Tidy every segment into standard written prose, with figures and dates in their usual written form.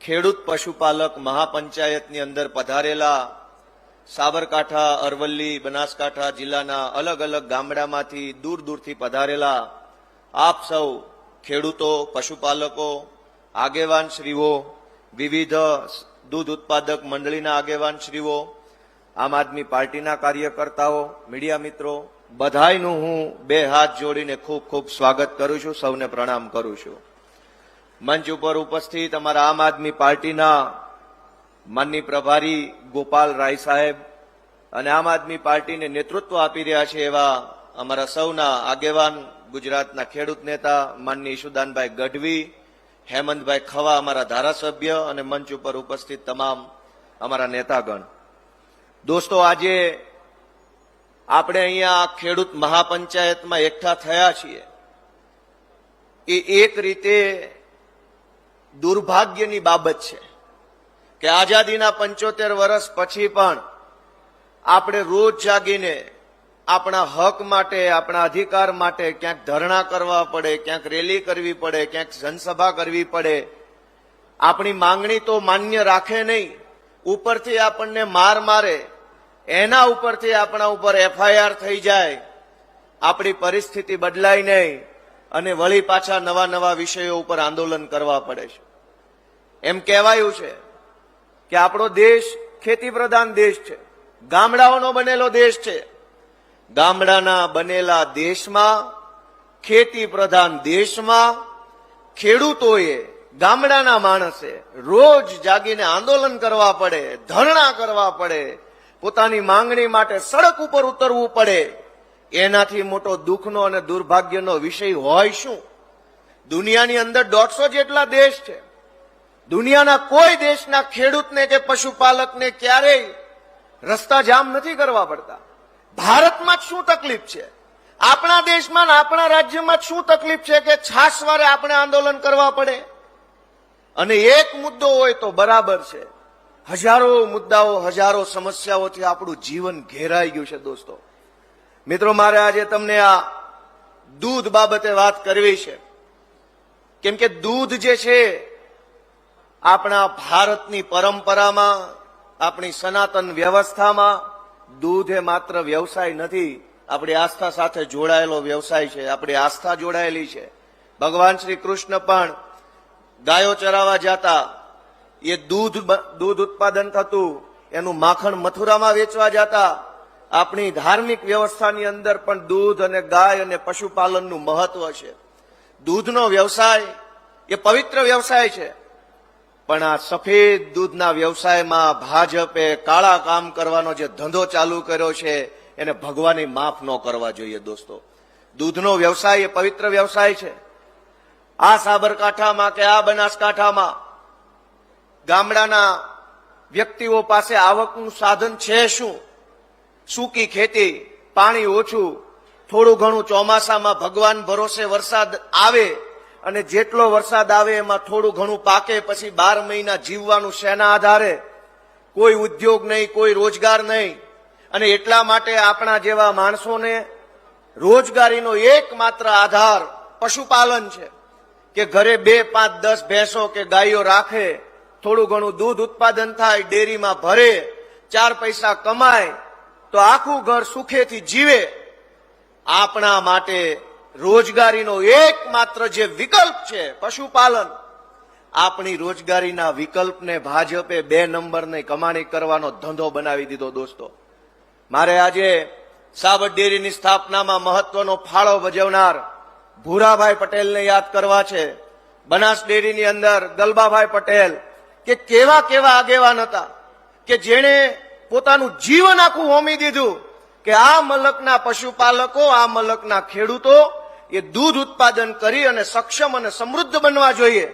ખેડૂત પશુપાલક મહાપંચાયતની અંદર પધારેલા સાબરકાંઠા, અરવલ્લી, બનાસકાંઠા જિલ્લાના અલગ અલગ ગામડામાંથી દૂર દૂરથી પધારેલા આપ સૌ ખેડૂતો, પશુપાલકો, આગેવાનશ્રીઓ, વિવિધ દૂધ ઉત્પાદક મંડળીના આગેવાનશ્રીઓ, આમ આદમી પાર્ટીના કાર્યકર્તાઓ, મીડિયા મિત્રો, બધાયનું હું બે હાથ જોડીને ખૂબ ખૂબ સ્વાગત કરું છું, સૌને પ્રણામ કરું છું. મંચ ઉપર ઉપસ્થિત અમારા આમ આદમી પાર્ટીના માનની પ્રભારી ગોપાલ રાય સાહેબ અને આમ આદમી પાર્ટીને નેતૃત્વ આપી રહ્યા છે એવા અમારા સૌના આગેવાન, ગુજરાતના ખેડૂત નેતા માનની ઈશુદાનભાઈ ગઢવી, હેમંતભાઈ ખવા અમારા ધારાસભ્ય અને મંચ ઉપર ઉપસ્થિત તમામ અમારા નેતાગણ. દોસ્તો, આજે આપણે અહીંયા ખેડૂત મહાપંચાયતમાં એકઠા થયા છીએ એ એક રીતે દુર્ભાગ્યની બાબત છે કે આઝાદીના 75 વર્ષ પછી પણ આપણે રોજ જાગીને આપણા હક માટે, આપણા અધિકાર માટે ક્યાંક ધરણા કરવા પડે, ક્યાંક રેલી કરવી પડે, ક્યાંક જનસભા કરવી પડે. આપણી માંગણી તો માન્ય રાખે નહીં, ઉપરથી આપણને માર મારે, એના ઉપરથી આપણા ઉપર FIR થઈ જાય, આપણી પરિસ્થિતિ બદલાય નહીં અને વળી પાછા નવા નવા વિષયો ઉપર આંદોલન કરવા પડે છે. એમ કહેવાયું છે કે આપણો દેશ ખેતી પ્રધાન દેશ છે, ગામડાઓનો બનેલો દેશ છે. ગામડાના બનેલા દેશમાં, ખેતી પ્રધાન દેશમાં ખેડૂતોએ, ગામડાના માણસે રોજ જાગીને આંદોલન કરવા પડે, ધરણા કરવા પડે, પોતાની માંગણી માટે સડક ઉપર ઉતરવું પડે. એનાથી મોટો દુઃખનો અને દુર્ભાગ્યનો વિષય હોય શું? દુનિયાની અંદર 150 જેટલા દેશ છે. દુનિયાના કોઈ દેશના ખેડૂતને કે પશુપાલકને ક્યારેય રસ્તા જામ નથી કરવા પડતા. ભારતમાં જ શું તકલીફ છે? આપણા દેશમાં, આપણા રાજ્યમાં શું તકલીફ છે કે છાસવારે આપણે આંદોલન કરવા પડે? અને એક મુદ્દો હોય તો બરાબર છે, હજારો મુદ્દાઓ, હજારો સમસ્યાઓથી આપણું જીવન ઘેરાઈ ગયું છે. દોસ્તો મિત્રો, મારે આજે તમને આ દૂધ બાબતે વાત કરવી છે, કેમ કે દૂધ જે છે આપણા ભારતની પરંપરામાં, આપણી સનાતન વ્યવસ્થામાં દૂધ એ માત્ર વ્યવસાય નથી, આપણી આસ્થા સાથે જોડાયેલો વ્યવસાય છે. આપણી આસ્થા જોડાયેલી છે. ભગવાન શ્રી કૃષ્ણ પણ ગાયો ચરાવવા જતા, એ દૂધ ઉત્પાદન થતું, એનું માખણ મથુરામાં વેચવા જતા. આપણી ધાર્મિક વ્યવસ્થાની અંદર પણ દૂધ અને ગાય અને પશુપાલનનું મહત્વ છે. દૂધનો વ્યવસાય એ પવિત્ર વ્યવસાય છે, પણ આ સફેદ દૂધના વ્યવસાયમાં ભાજપે કાળા કામ કરવાનો જે ધંધો ચાલુ કર્યો છે એને ભગવાને માફ ન કરવા જોઈએ. દોસ્તો, દૂધનો વ્યવસાય એ પવિત્ર વ્યવસાય છે. આ સાબરકાંઠામાં કે આ બનાસકાંઠામાં ગામડાના વ્યક્તિઓ પાસે આવકનું સાધન છે શું? સૂકી ખેતી, પાણી ઓછું, થોડું ઘણું ચોમાસામાં ભગવાન ભરોસે વરસાદ આવે અને જેટલો વરસાદ આવે એમાં થોડું ઘણું પાકે, પછી 12 મહિના જીવવાનું શેના આધારે? કોઈ ઉદ્યોગ નહીં, કોઈ રોજગાર નહીં. અને એટલા માટે આપણા જેવા માણસોને રોજગારીનો એકમાત્ર આધાર પશુપાલન છે કે ઘરે 2, 5, 10 ભેંસો કે ગાયો રાખે, થોડું ઘણું દૂધ ઉત્પાદન થાય, ડેરીમાં ભરે, 4 પૈસા કમાય તો આખું ઘર સુખેથી જીવે. આપણા માટે રોજગારીનો એકમાત્ર જે વિકલ્પ છે પશુપાલન. આપણી રોજગારીના વિકલ્પને ભાજપે 2 નંબરની કમાણી કરવાનો ધંધો બનાવી દીધો. દોસ્તો, મારે આજે સાબર ડેરીની સ્થાપનામાં મહત્વનો ફાળો ભજવનાર ભૂરાભાઈ પટેલને યાદ કરવા છે. બનાસ ડેરીની અંદર ગલબાભાઈ પટેલ કે કેવા કેવા આગેવાન હતા કે જેણે પોતાનું જીવન આખું હોમી દીધું કે આ મલકના પશુપાલકો, આ મલકના ખેડૂતો એ દૂધ ઉત્પાદન કરી અને સક્ષમ અને સમૃદ્ધ બનવા જોઈએ.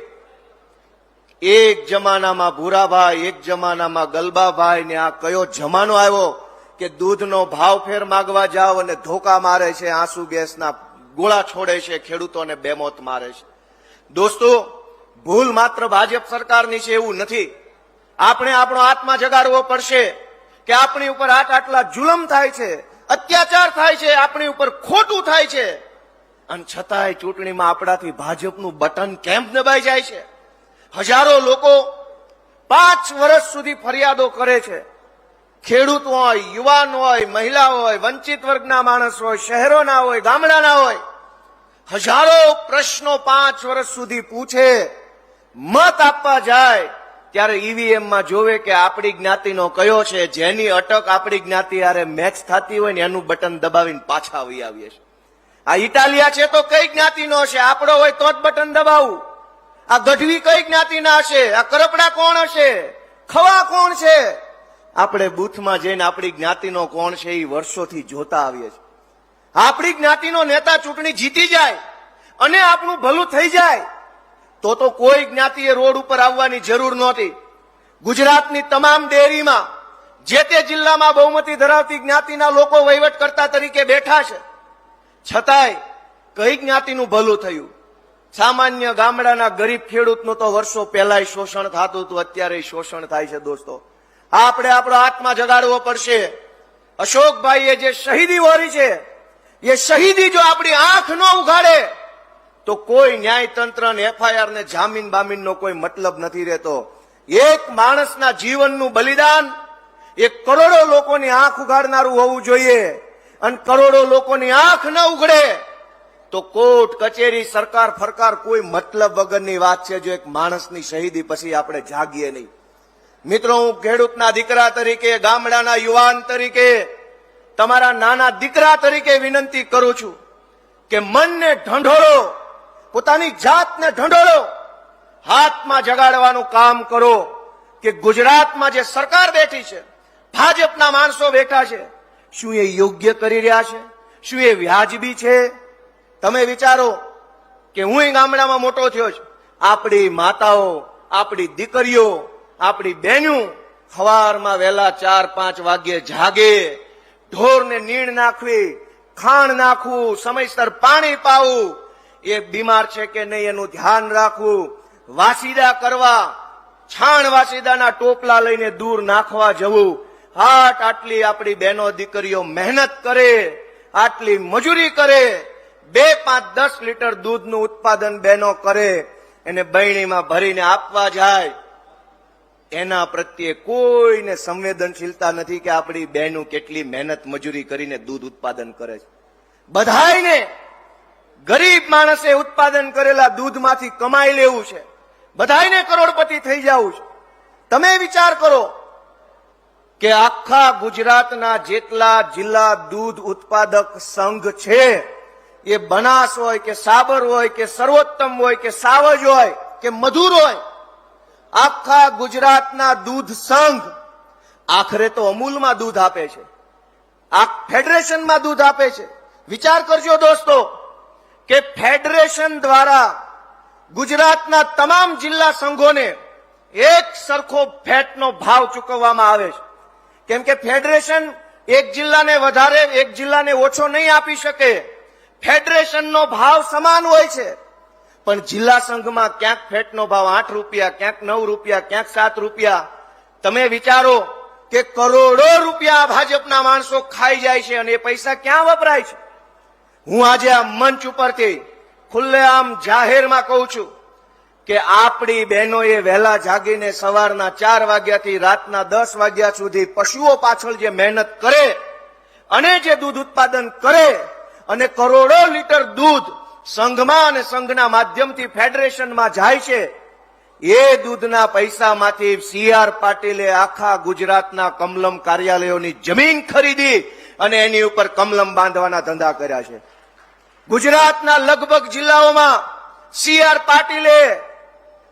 એક જમાનામાં ભૂરાભાઈ, એક જમાનામાં ગલબાભાઈ ને આ કયો જમાનો આવ્યો કે દૂધનો ભાવ ફેર માગવા જાવ અને ધોકા મારે છે, આંસુ ગેસના ગોળા છોડે છે, ખેડૂતોને બેમોત મારે છે. દોસ્તો, ભૂલ માત્ર ભાજપ સરકારની છે એવું નથી. આપણે આપણો આત્મા જગાડવો પડશે કે આપણી ઉપર આટલા જુલમ થાય છે, અત્યાચાર થાય છે, આપણી ઉપર ખોટું થાય છે, અને છતાંય ચૂંટણીમાં આપણાથી ભાજપનું બટન કેમ દબાઈ જાય છે? હજારો લોકો 5 વર્ષ સુધી ફરિયાદો કરે છે. ખેડૂત હોય, યુવાન હોય, મહિલા હોય, વંચિત વર્ગના માણસ હોય, શહેરોના હોય, ગામડાના હોય, હજારો પ્રશ્નો 5 વર્ષ સુધી પૂછે. મત આપવા જાય ત્યારે ઈવીએમમાં જોવે કે આપણી જ્ઞાતિનો કયો છે. જેની અટક આપણી જ્ઞાતિ હારે મેચ થતી હોય ને એનું બટન દબાવીને પાછા આવી આવીએ છીએ. આ ઇટાલિયા છે તો કઈ જ્ઞાતિનો હશે? આપણો હોય તો જ બટન દબાવું. આ ગઢવી કઈ જ્ઞાતિના હશે? આ કરપડા કોણ હશે? ખવા કોણ છે? આપણે બૂથમાં જઈને આપણી જ્ઞાતિનો કોણ છે એ વર્ષોથી જોતા આવીએ છીએ. આપણી જ્ઞાતિનો નેતા ચૂંટણી જીતી જાય અને આપણું ભલું થઈ જાય તો કોઈ જ્ઞાતિએ રોડ ઉપર આવવાની જરૂર નહોતી. ગુજરાતની તમામ ડેરીમાં જે તે જિલ્લામાં બહુમતી ધરાવતી જ્ઞાતિના લોકો વહીવટકર્તા તરીકે બેઠા છે. છતાંય કઈ જ્ઞાતિનું ભલું થયું? સામાન્ય ગામડાના ગરીબ ખેડૂતનું તો વર્ષો પહેલા શોષણ થતું હતું, અત્યારે શોષણ થાય છે. દોસ્તો, આપણે આપણો આત્મા જગાડવો પડશે. અશોકભાઈએ જે શહીદી વહોરી છે એ શહીદી જો આપણી આંખ ન ઉઘાડે તો કોઈ ન્યાયતંત્ર ને એફઆઈઆર ને જામીન બામીનનો કોઈ મતલબ નથી રહેતો. એક માણસના જીવનનું બલિદાન એ કરોડો લોકોની આંખ ઉઘાડનારું હોવું જોઈએ. અને કરોડો લોકોની આંખ ન ઉઘડે તો કોર્ટ કચેરી સરકાર ફરકાર કોઈ મતલબ વગરની વાત છે. જો એક માણસની શહીદી પછી આપણે જાગીએ નહીં. મિત્રો, હું ખેડૂતના દીકરા તરીકે, ગામડાના યુવાન તરીકે, તમારા નાના દીકરા તરીકે વિનંતી કરું છું કે મનને ઢંઢોળો, પોતાની જાતને ઢંઢોળો, હાથમાં જગાડવાનું કામ કરો કે ગુજરાતમાં જે સરકાર બેઠી છે, ભાજપના માણસો બેઠા છે, શું એ યોગ્ય કરી રહ્યા છે? શું એ વ્યાજબી છે? તમે વિચારો કે હું ગામડામાં મોટો થયો છું. આપણી માતાઓ, આપણી દીકરીઓ, આપણી બહેનો સવારમાં વહેલા 4-5 વાગ્યે જાગે, ઢોરને નીણ નાખવી, ખાણ નાખવું, સમયસર પાણી પાવું, એ બીમાર છે કે નહીં એનું ધ્યાન રાખવું, વાસીદા કરવા, છાણ વાસીદાના ટોપલા લઈને દૂર નાખવા જવું. આટલી આપણી બહેનો દીકરીઓ મહેનત કરે, આટલી મજૂરી કરે, 2-5-10 લીટર દૂધનું ઉત્પાદન બહેનો કરે, એને બરણીમાં ભરીને આપવા જાય. એના પ્રત્યે કોઈને સંવેદનશીલતા નથી કે આપણી બહેનો કેટલી મહેનત મજૂરી કરીને દૂધ ઉત્પાદન કરે છે. બધાયને ગરીબ માણસે ઉત્પાદન કરેલા દૂધમાંથી કમાઈ લેવું છે. બધાયને કરોડપતિ થઈ જવું છે. તમે વિચાર કરો કે આખા ગુજરાતના જેટલા જિલ્લા દૂધ ઉત્પાદક સંઘ છે, એ બનાસ હોય કે સાબર હોય કે સર્વોત્તમ હોય કે સાવજ હોય કે મધુર હોય, આખા ગુજરાતના દૂધ સંઘ આખરે તો અમૂલમાં દૂધ આપે છે, આ ફેડરેશનમાં દૂધ આપે છે. વિચાર કરજો દોસ્તો કે ફેડરેશન દ્વારા ગુજરાતના તમામ જિલ્લા સંઘોને એક સરખો ફેટનો ભાવ ચૂકવવામાં આવે છે. કેમ કે ફેડરેશન એક જિલ્લાને વધારે, એક જિલ્લાને ઓછો નહીં આપી શકે. ફેડરેશનનો ભાવ સમાન હોય છે, પણ જિલ્લા સંઘમાં ક્યાંક ફેટનો ભાવ 8 રૂપિયા, ક્યાંક 9 રૂપિયા, ક્યાંક 7 રૂપિયા. તમે વિચારો કે કરોડો રૂપિયા ભાજપના માણસો ખાઈ જાય છે અને એ પૈસા ક્યાં વપરાય છે? હું આજે આ મંચ ઉપરથી ખુલ્લેઆમ જાહેરમાં કહું છું કે આપણી બહેનોએ વહેલા જાગીને સવારના 4 વાગ્યાથી રાતના 10 વાગ્યા સુધી પશુઓ પાછળ જે મહેનત કરે અને જે દૂધ ઉત્પાદન કરે અને કરોડો લીટર દૂધ સંઘમાં અને સંઘના માધ્યમથી ફેડરેશનમાં જાય છે, એ દૂધના પૈસામાંથી CR પાટીલે આખા ગુજરાતના કમલમ કાર્યાલયોની જમીન ખરીદી અને એની ઉપર કમલમ બાંધવાના ધંધા કર્યા છે. ગુજરાતના લગભગ જિલ્લાઓમાં CR પાટીલે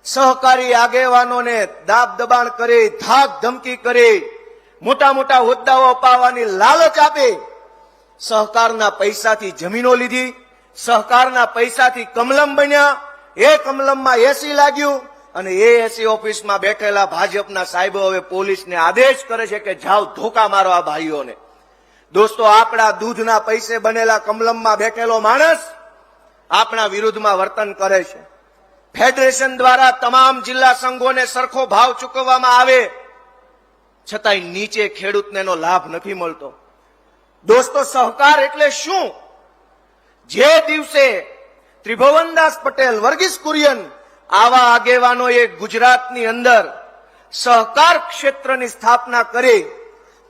સહકારી આગેવાનોને દાબ દબાણ કરી, ધાક ધમકી કરી, મોટા મોટા હોદ્દાઓ અપાવવાની લાલચ આપી, સહકારના પૈસાથી જમીનો લીધી, સહકારના પૈસાથી કમલમ બન્યા. એ કમલમમાં એસી લાગ્યું અને એ એસી ઓફિસમાં બેઠેલા ભાજપના સાહેબો હવે પોલીસને આદેશ કરે છે કે જાઓ ધોકા મારો આ ભાઈઓને. દોસ્તો, આપણા દૂધના પૈસે બનેલા કમલમમાં બેઠેલો માણસ આપણા વિરુદ્ધમાં વર્તન કરે છે. ફેડરેશન દ્વારા તમામ જિલ્લા સંઘોને સરખો ભાવ ચૂકવવામાં આવે, છતાંય નીચે ખેડૂતને એનો લાભ નથી મળતો. દોસ્તો, સહકાર એટલે શું? જે દિવસે ત્રિભુવનદાસ પટેલ, વર્ગીસ કુરિયન આવા આગેવાનોએ ગુજરાતની અંદર સહકાર ક્ષેત્રની સ્થાપના કરી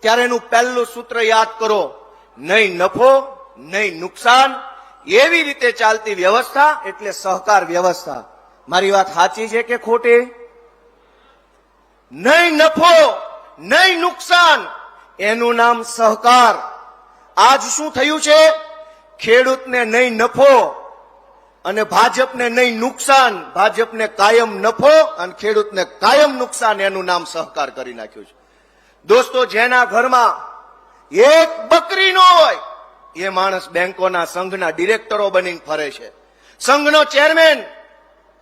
ત્યારે એનું પહેલું સૂત્ર યાદ કરો, નહીં નફો નહીં નુકસાન, એવી રીતે ચાલતી વ્યવસ્થા એટલે સહકાર વ્યવસ્થા. મારી વાત સાચી છે કે ખોટી? નહીં નફો નહીં નુકસાન, એનું નામ સહકાર. આજ શું થયું છે? ખેડૂતને નહીં નફો અને ભાજપને નહીં નુકસાન, ભાજપને કાયમ નફો અને ખેડૂતને કાયમ નુકસાન, એનું નામ સહકાર કરી નાખ્યું છે. દોસ્તો, જેના ઘરમાં એક બકરી ન હોય એ માણસ બેંકોના સંઘના ડિરેક્ટરો બનીને ફરે છે. સંઘનો ચેરમેન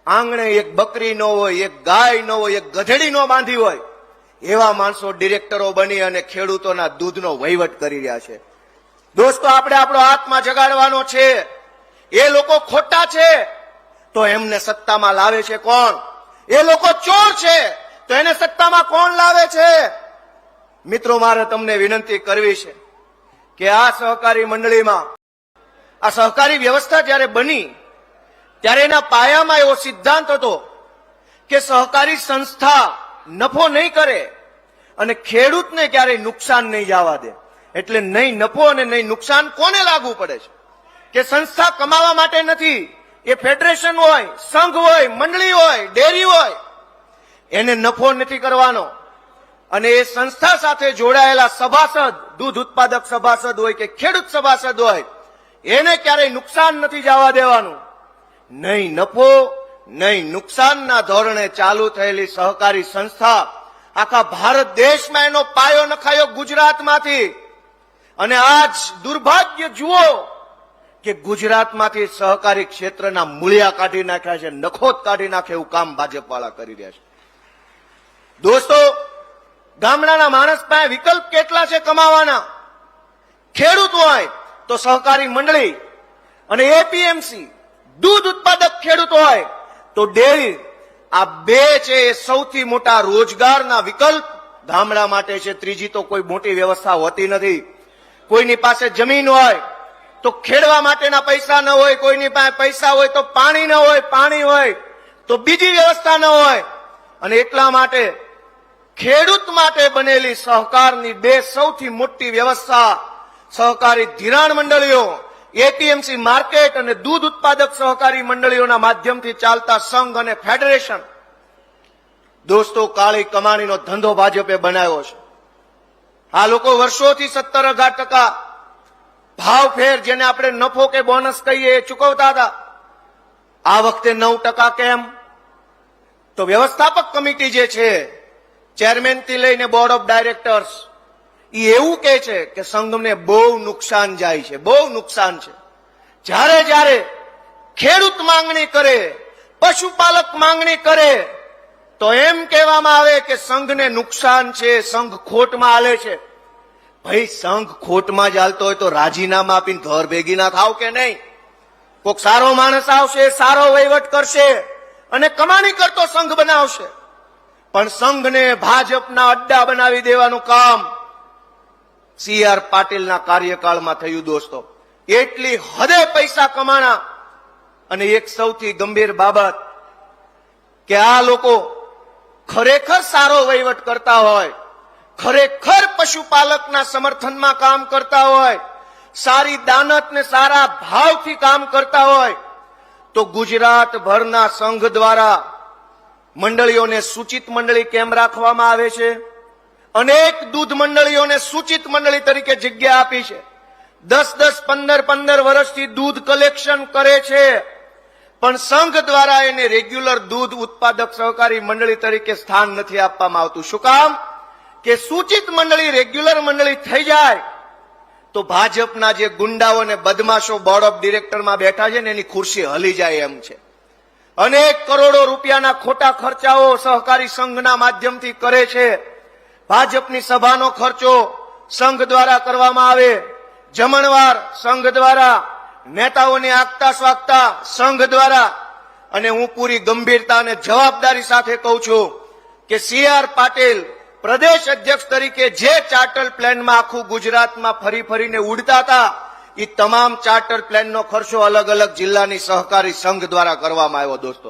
આંગણે એક બકરી ન હોય, એક ગાય ન હોય, એક ગધેડી ન બાંધી હોય, એવા માણસો ડિરેક્ટરો બની અને ખેડૂતોના દૂધનો વહીવટ કરી રહ્યા છે. દોસ્તો, આપણે આપણો આત્મા જગાડવાનો છે. એ લોકો ખોટા છે તો એમને સત્તામાં લાવે છે કોણ? એ લોકો ચોર છે તો એને સત્તામાં કોણ લાવે છે? મિત્રો, મારે તમને વિનંતી કરવી છે કે આ સહકારી મંડળીમાં, આ સહકારી વ્યવસ્થા જ્યારે બની ત્યારે એના પાયામાં એવો સિદ્ધાંત હતો કે સહકારી સંસ્થા નફો નહીં કરે અને ખેડૂતને ક્યારેય નુકસાન નહીં જવા દે. એટલે નહીં નફો અને નહીં નુકસાન કોને લાગુ પડે છે? કે સંસ્થા કમાવા માટે નથી. એ ફેડરેશન હોય, સંઘ હોય, મંડળી હોય, ડેરી હોય, એને નફો નથી કરવાનો. અને એ સંસ્થા સાથે જોડાયેલા સભાસદ, દૂધ ઉત્પાદક સભાસદ હોય કે ખેડૂત સભાસદ હોય, એને ક્યારેય નુકસાન નથી જવા દેવાનું. નહીં નફો નહીં નુકસાનના ધોરણે ચાલુ થયેલી સહકારી સંસ્થા આખા ભારત દેશમાં એનો પાયો નખાયો ગુજરાતમાંથી. અને આજ દુર્ભાગ્ય જુઓ કે ગુજરાતમાંથી સહકારી ક્ષેત્રના મૂળિયા કાઢી નાખ્યા છે, નખોત કાઢી નાખે એવું કામ ભાજપવાળા કરી રહ્યા છે. દોસ્તો, ગામડાના માણસ પાસે વિકલ્પ કેટલા છે કમાવાના? ખેડૂત હોય તો સહકારી મંડળી અને એપીએમસી, દૂધ ઉત્પાદક ખેડૂત હોય તો ડેરી. આ બે છે એ સૌથી મોટા રોજગારના વિકલ્પ ગામડા માટે છે. ત્રીજી તો કોઈ મોટી વ્યવસ્થા હોતી નથી. કોઈની પાસે જમીન હોય તો ખેડવા માટેના પૈસા ન હોય, કોઈની પાસે પૈસા હોય તો પાણી ન હોય, પાણી હોય તો બીજી વ્યવસ્થા ન હોય. અને એટલા માટે ખેડૂત માટે બનેલી સહકારની બે સૌથી મોટી વ્યવસ્થા સહકારી ધિરાણ મંડળીઓ, એપીએમસી માર્કેટ અને દૂધ ઉત્પાદક સહકારી મંડળીઓના માધ્યમથી ચાલતા સંઘ અને ફેડરેશન. દોસ્તો, કાળી કમાણીનો ધંધો ભાજપે બનાવ્યો છે. આ લોકો વર્ષોથી 17-18% ભાવ ફેર, જેને આપણે નફો કે બોનસ કહીએ, એ ચૂકવતા હતા. આ વખતે 9% કેમ? તો વ્યવસ્થાપક કમિટી જે છે, ચેરમેન થી લઈને બોર્ડ ઓફ ડાયરેક્ટર્સ, એ એવું કહે છે કે સંઘને બહુ નુકસાન જાય છે, બહુ નુકસાન છે. જ્યારે જ્યારે ખેડૂત માંગણી કરે, પશુપાલક માંગણી કરે તો એમ કહેવામાં આવે કે સંઘને નુકસાન છે, સંઘ ખોટમાં હાલે છે. ભાઈ, સંઘ ખોટમાં જ હાલતો હોય તો રાજીનામા આપીને ઘર ભેગી ના થાવ કે નહીં? કોઈક સારો માણસ આવશે, સારો વહીવટ કરશે અને કમાણી કરતો સંઘ બનાવશે. પણ સંઘને ભાજપના અડ્ડા બનાવી દેવાનું કામ CR પાટીલના કાર્યકાળમાં થયું. દોસ્તો, એટલી હદે પૈસા કમાણા. અને એક સૌથી ગંભીર બાબત કે આ લોકો ખરેખર સારો વહીવટ કરતા હોય, ખરેખર પશુપાલકના સમર્થનમાં કામ કરતા હોય, સારી દાનત ને સારા ભાવથી કામ કરતા હોય તો ગુજરાતભરના સંઘ દ્વારા મંડળીઓને સૂચિત મંડળી કેમ રાખવામાં આવે છે? અનેક દૂધ મંડળીઓને સૂચિત મંડળી તરીકે જગ્યા આપી છે. 10-10, 15-15 વર્ષથી દૂધ કલેક્શન કરે છે, પણ સંઘ દ્વારા એને રેગ્યુલર દૂધ ઉત્પાદક સહકારી મંડળી તરીકે સ્થાન નથી આપવામાં આવતું. શું કામ? કે સૂચિત મંડળી રેગ્યુલર મંડળી થઈ જાય તો ભાજપના જે ગુંડાઓ અને બદમાશો બોર્ડ ઓફ ડિરેક્ટરમાં બેઠા છે ને, એની ખુરશી હલી જાય એમ છે. અનેક કરોડો રૂપિયાના ખોટા ખર્ચાઓ સહકારી સંઘના માધ્યમથી કરે છે. ભાજપની સભાનો ખર્ચો સંઘ દ્વારા કરવામાં આવે, જમણવાર સંઘ દ્વારા, નેતાઓની આગતા સ્વાગતા સંઘ દ્વારા. અને હું પૂરી ગંભીરતા અને જવાબદારી સાથે કહું છું કે CR પાટીલ પ્રદેશ અધ્યક્ષ તરીકે જે ચાર્ટર પ્લાનમાં આખું ગુજરાતમાં ફરી ફરીને ઉડતા હતા, એ તમામ ચાર્ટર પ્લાનનો ખર્ચો અલગ અલગ જિલ્લાની સહકારી સંઘ દ્વારા કરવામાં આવ્યો. દોસ્તો,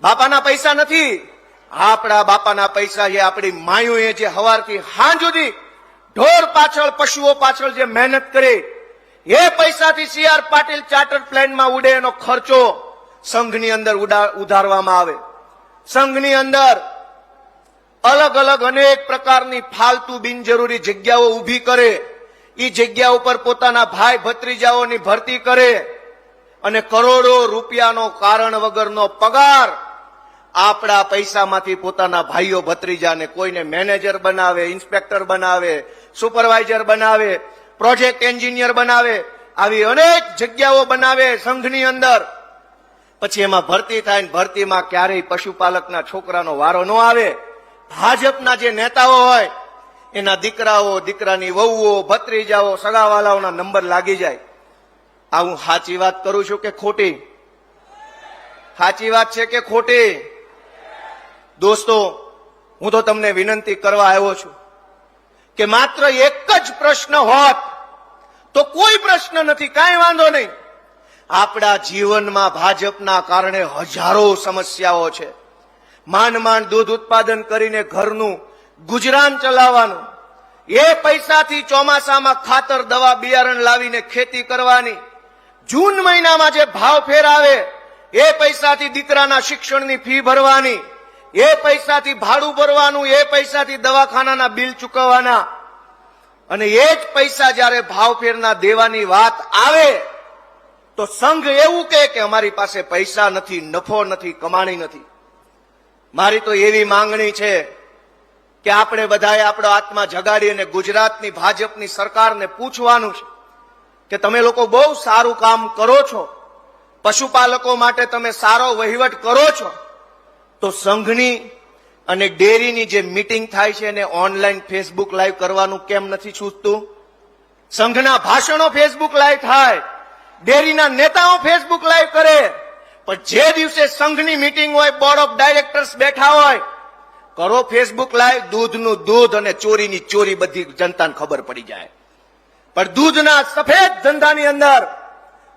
બાપાના પૈસા નથી, આપણા બાપાના પૈસા છે, આપણી માયુએ જે હવારથી સાંજ સુધી ઢોર પાછળ પશુઓ પાછળ જે મહેનત કરી એ પૈસાથી CR પાટીલ ચાર્ટર પ્લેનમાં ઉડે એનો ખર્ચો સંઘની અંદર ઉધારવામાં આવે. સંઘની અંદર અલગ અલગ અનેક પ્રકારની ફાલતુ બિનજરૂરી જગ્યાઓ ઊભી કરે, એ જગ્યા ઉપર પોતાના ભાઈ ભત્રીજાઓની ભરતી કરે અને કરોડો રૂપિયાનો કારણ વગરનો પગાર આપણા પૈસામાંથી પોતાના ભાઈઓ ભત્રીજાને કોઈને મેનેજર બનાવે, ઇન્સ્પેક્ટર બનાવે, સુપરવાઇઝર બનાવે, પ્રોજેક્ટ એન્જિનિયર બનાવે, આવી અનેક જગ્યાઓ બનાવે સંઘની અંદર. પછી એમાં ભરતી થાય ને ભરતીમાં ક્યારેય પશુપાલકના છોકરાનો વારો ન આવે. ભાજપના જે નેતાઓ હોય એના દીકરાઓ, દીકરાની વહુઓ, ભત્રીજાઓ, સગાવાલાઓના નંબર લાગી જાય. આ હું સાચી વાત કરું છું કે ખોટી? સાચી વાત છે કે ખોટી? દોસ્તો, હું તો તમને વિનંતી કરવા આવ્યો છું કે માત્ર એક જ પ્રશ્ન હોત તો કોઈ પ્રશ્ન નથી, કાંઈ વાંધો નહીં. આપણા જીવનમાં ભાજપના કારણે હજારો સમસ્યાઓ છે. માંડ દૂધ ઉત્પાદન કરીને ઘરનું ગુજરાન ચલાવવાનું, એ પૈસાથી ચોમાસામાં ખાતર, દવા, બિયારણ લાવીને ખેતી કરવાની, જૂન મહિનામાં જે ભાવ ફેર આવે એ પૈસાથી દીકરાના શિક્ષણની ફી ભરવાની, એ પૈસાથી ભાડું ભરવાનું, એ પૈસાથી દવાખાનાના બિલ ચૂકવવાના. અને એ જ પૈસા જયારે ભાવફેરના દેવાની વાત આવે તો સંઘ એવું કહે કે અમારી પાસે પૈસા નથી, નફો નથી, કમાણી નથી. મારી તો એવી માંગણી છે કે આપણે બધાએ આપણો આત્મા જગાડી અને ગુજરાતની ભાજપની સરકારને પૂછવાનું છે કે તમે લોકો બહુ સારું કામ કરો છો, પશુપાલકો માટે તમે સારો વહીવટ કરો છો, તો સંઘની અને ડેરીની જે મીટિંગ થાય છે એને ઓનલાઈન ફેસબુક લાઈવ કરવાનું કેમ નથી સૂચતું? સંઘના ભાષણો ફેસબુક લાઈવ થાય, ડેરીના નેતાઓ ફેસબુક લાઈવ કરે, પણ જે દિવસે સંઘની મીટિંગ હોય, બોર્ડ ઓફ ડાયરેક્ટર્સ બેઠા હોય, કરો ફેસબુક લાઈવ, દૂધનું દૂધ અને ચોરીની ચોરી બધી જનતાને ખબર પડી જાય. પણ દૂધના સફેદ ધંધાની અંદર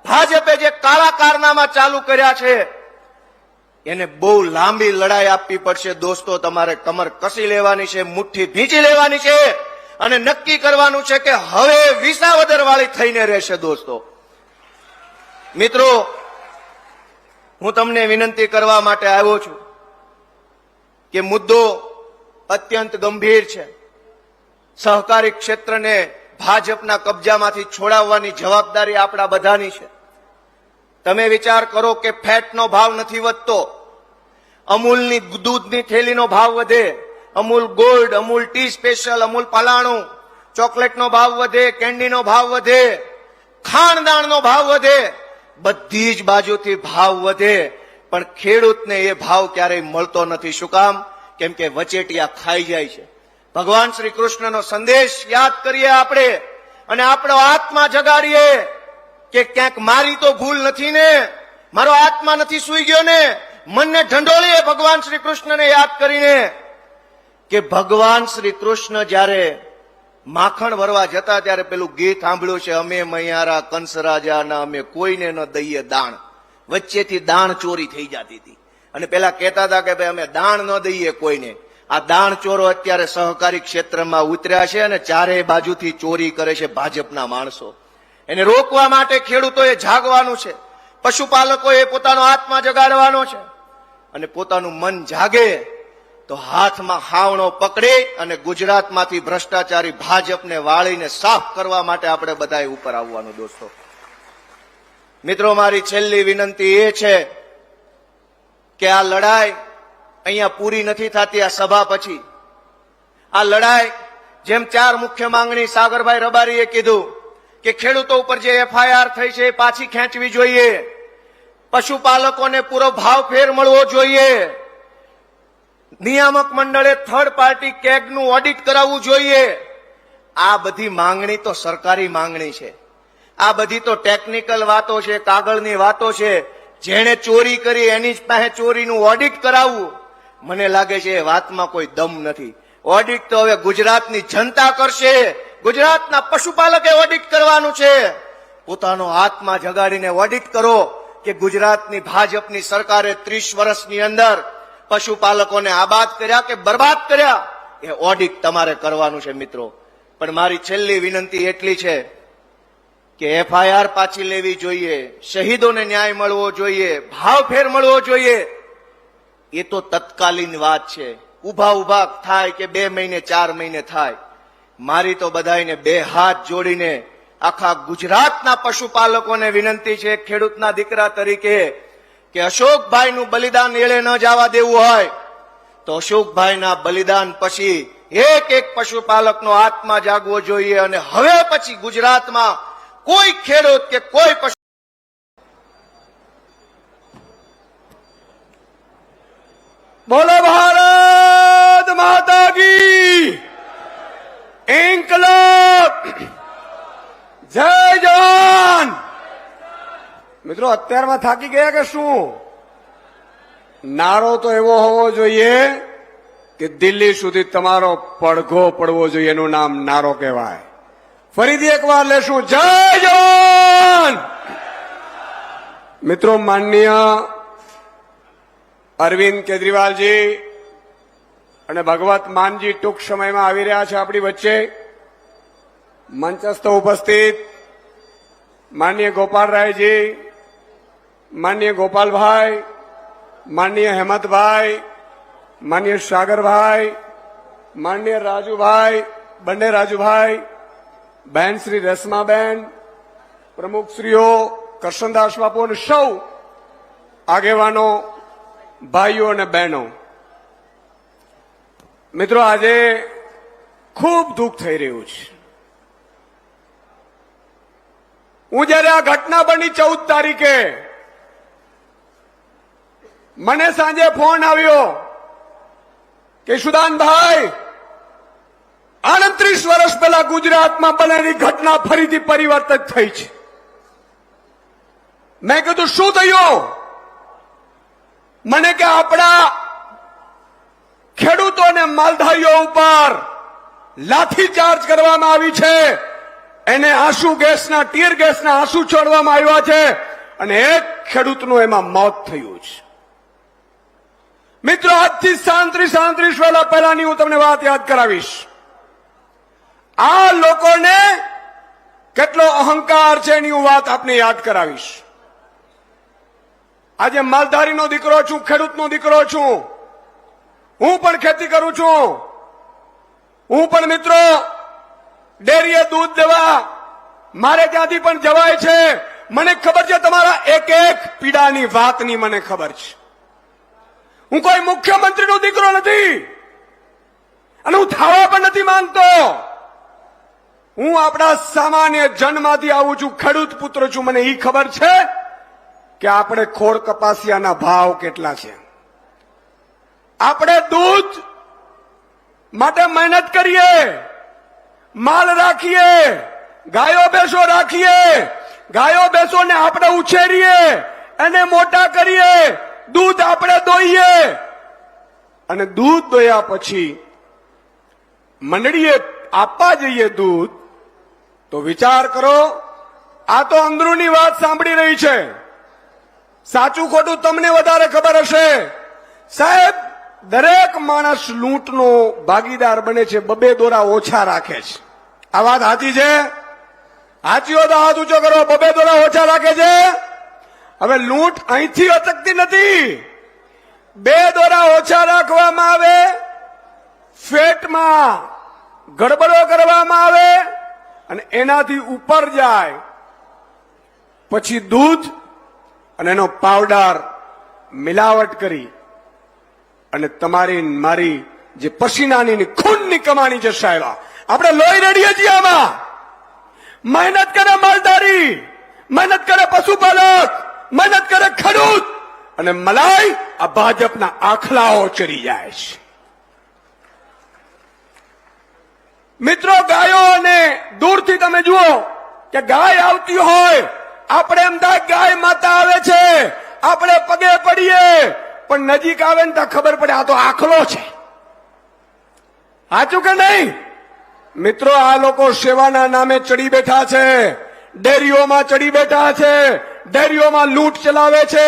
ભાજપે જે કાળા કારનામા ચાલુ કર્યા છે એને બહુ લાંબી લડાઈ આપવી પડશે. દોસ્તો, તમારે કમર કસી લેવાની છે, મુઠ્ઠી ભીંચી લેવાની છે અને નક્કી કરવાનું છે કે હવે વિસાવદર વાળી થઈને રહેશે. દોસ્તો, મિત્રો, હું તમને વિનંતી કરવા માટે આવ્યો છું કે મુદ્દો અત્યંત ગંભીર છે. સહકારી ક્ષેત્રને ભાજપના કબજામાંથી છોડાવવાની જવાબદારી આપણા બધાની છે. તમે વિચાર કરો કે ફેટનો ભાવ નથી વધતો, અમૂલની દૂધની થેલીનો ભાવ વધે, Amul gold, Amul tea special, Amul પલાણું, ચોકલેટનો ભાવ વધે, કેન્ડીનો ભાવ વધે, ખાણદાણનો ભાવ વધે, બધી જ બાજુથી ભાવ વધે, પણ ખેડૂતને એ ભાવ ક્યારેય મળતો નથી. શું કામ? કેમ કે વચેટિયા ખાઈ જાય છે. ભગવાન શ્રી કૃષ્ણનો સંદેશ યાદ કરીએ આપણે અને આપણો આત્મા જગાડીએ કે ક્યાંક મારી તો ભૂલ નથી ને, મારો આત્મા નથી સૂઈ ગયો ને. મનને ઢંઢોળીએ ભગવાન શ્રી કૃષ્ણને યાદ કરીને કે ભગવાન શ્રી કૃષ્ણ જયારે માખણ ભરવા જતા ત્યારે પેલું ગીત સાંભળ્યું છે, અમે મૈયારા કંસ રાજાના અમે કોઈને ન દઈએ દાણ. વચ્ચેથી દાણ ચોરી થઈ જતી હતી અને પેલા કહેતા હતા કે ભાઈ અમે દાણ ન દઈએ કોઈને. આ દાણ ચોરો અત્યારે સહકારી ક્ષેત્રમાં ઉતર્યા છે અને ચારે બાજુથી ચોરી કરે છે ભાજપના માણસો. એને રોકવા માટે ખેડૂતોએ જાગવાનું છે, પશુપાલકોએ પોતાનો આત્મા જગાડવાનો છે અને પોતાનું મન જાગે તો હાથમાં હાવણો પકડી અને ગુજરાતમાંથી ભ્રષ્ટાચારી ભાજપને વાળીને સાફ કરવા માટે આપણે બધાએ ઉપર આવવાનું. દોસ્તો, મિત્રો, મારી છેલ્લી વિનંતી એ છે કે આ લડાઈ અહીંયા પૂરી નથી થતી. આ સભા પછી આ લડાઈ, જેમ 4 મુખ્ય માંગણી સાગરભાઈ રબારીએ કીધું કે ખેડૂતો ઉપર જે FIR થઈ છે એ પાછી ખેંચવી જોઈએ, પશુપાલકોને પૂરો ભાવ ફેર મળવો જોઈએ, નિયામક મંડળે થર્ડ પાર્ટી કેગનું ઓડિટ કરાવવું જોઈએ. આ બધી માંગણી તો સરકારી માંગણી છે. આ બધી તો ટેકનિકલ વાતો છે, કાગળની વાતો છે. જેણે ચોરી કરી એની જ પાસે ચોરીનું ઓડિટ કરાવવું, મને લાગે છે એ વાતમાં કોઈ દમ નથી. ઓડિટ તો હવે ગુજરાતની જનતા કરશે, ગુજરાતના પશુપાલકે ઓડિટ કરવાનું છે. પોતાનો આત્મા જગાડીને ઓડિટ કરો કે ગુજરાતની ભાજપની સરકારે 30 વર્ષની અંદર પશુપાલકોને આબાદ કર્યા કે બરબાદ કર્યા એ ઓડિટ તમારે કરવાનું છે મિત્રો. પણ મારી છેલ્લી વિનંતી એટલી છે કે એફઆઈઆર પાછી લેવી જોઈએ, શહીદોને ન્યાય મળવો જોઈએ, ભાવફેર મળવો જોઈએ. એ તો તત્કાલીન વાત છે. ઉભા થાય કે 2 મહિને 4 મહિને થાય. મારી તો બધાને 2 હાથ જોડીને આખા ગુજરાતના પશુપાલકોને વિનંતી છે, ખેડૂતના દીકરા તરીકે, કે અશોકભાઈનું બલિદાન એળે ન જવા દેવું હોય તો અશોકભાઈના બલિદાન પછી એક એક પશુપાલકનો આત્મા જાગવો જોઈએ. અને હવે પછી ગુજરાતમાં કોઈ ખેડૂત કે કોઈ પશુ બોલો ભારત માતા કી ઇન્કલાબ, જય જવાન. મિત્રો અત્યારમાં થાકી ગયા કે શું? નારો તો એવો હોવો જોઈએ કે દિલ્હી સુધી તમારો પડઘો પડવો જોઈએ. એનું નામ નારો કહેવાય. ફરીથી એકવાર લેશું, જય જવાન. મિત્રો, માનનીય અરવિંદ કેજરીવાલજી અને ભગવત માનજી ટૂંક સમયમાં આવી રહ્યા છે આપણી વચ્ચે. મંચસ્થ ઉપસ્થિત માનનીય ગોપાલરાયજી, માનનીય ગોપાલભાઈ, માનનીય હેમંતભાઈ, માનનીય સાગરભાઈ, માનનીય રાજુભાઈ, બંને રાજુભાઈ, બહેન શ્રી રેશમાબેન, પ્રમુખશ્રીઓ, કરશનદાસ બાપુ અને સૌ આગેવાનો, ભાઈઓ અને બહેનો. મિત્રો, આજે ખૂબ દુઃખ થઈ રહ્યું છે. હું જયારે આ ઘટના બની 14 તારીખે, મને સાંજે ફોન આવ્યો કે સુદાનભાઈ, 38 વર્ષ પહેલા ગુજરાતમાં બનેલી ઘટના ફરીથી પરિવર્તિત થઈ છે. મેં કીધું શું થયું? મને કે આપણા ખેડૂતો અને માલધારીઓ ઉપર લાઠીચાર્જ કરવામાં આવી છે. એને આંસુ ગેસના, ટીયર ગેસના આંસુ છોડવામાં આવ્યા છે અને એક ખેડૂતનું એમાં મોત થયું છે. મિત્રો, આજથી 37 વર્ષ પહેલાની હું તમને વાત યાદ કરાવીશ. આ લોકોને કેટલો અહંકાર છે એની હું વાત આપને યાદ કરાવીશ. આજે માલધારીનો દીકરો છું, ખેડૂતનો દીકરો છું. હું પણ ખેતી કરું છું. હું પણ મિત્રો ડેરીએ દૂધ દેવા મારે ત્યાંથી પણ જવાય છે. મને ખબર છે તમારા એક એક પીડાની વાતની મને ખબર છે. હું કોઈ મુખ્યમંત્રીનો દીકરો નથી અને હું થવા પણ નથી માંગતો. હું આપણા સામાન્ય જન્મમાંથી આવું છું, ખેડૂત પુત્ર છું. મને એ ખબર છે કે આપણે ખોળ કપાસિયાના ભાવ કેટલા છે. આપણે દૂધ માટે મહેનત કરીએ, માલ રાખીએ, ગાયો ભેંસો રાખીએ, ગાયો ભેંસોને આપણે ઉછેરીએ, એને મોટા કરીએ, દૂધ આપણે દોઈએ અને દૂધ દોયા પછી મંડળીએ આપવા જઈએ દૂધ. તો વિચાર કરો, આ તો અંદરૂની વાત સાંભળી રહી છે. સાચું ખોટું તમને વધારે ખબર હશે. સાહેબ, દરેક માણસ લૂંટનો ભાગીદાર બને છે, 2 દોરા ઓછા રાખે છે. આ વાત સાચી છે? સાચી હોય તો હાથ ઊંચો કરો. 2 દોરા ઓછા રાખે છે. હવે લૂંટ અહીંથી અટકતી નથી. 2 દોરા ઓછા રાખવામાં આવે, ફેટમાં ગડબડો કરવામાં આવે અને એનાથી ઉપર જાય પછી દૂધ અને એનો પાવડર મિલાવટ કરી અને તમારી મારી જે પસીનાની ખૂનની કમાણી છે સાહેબ, આપણે લોહી રડીએ છીએ. આમાં મહેનત કરે માલધારી, મહેનત કરે પશુપાલક, મહેનત કરે ખેડૂત અને મલાઈ આ ભાજપના આખલાઓ ચરી જાય છે. મિત્રો, ગાયો અને દૂરથી તમે જુઓ કે ગાય આવતી હોય, આપણે એમ થાય ગાય માતા આવે છે, આપણે પગે પડીએ, પણ નજીક આવે ને તો ખબર પડે આ તો આખલો છે. સાચું કે નહીં? મિત્રો, આ લોકો સેવાના નામે ચડી બેઠા છે, ડેરીઓમાં ચડી બેઠા છે, ડેરીઓમાં લૂંટ ચલાવે છે.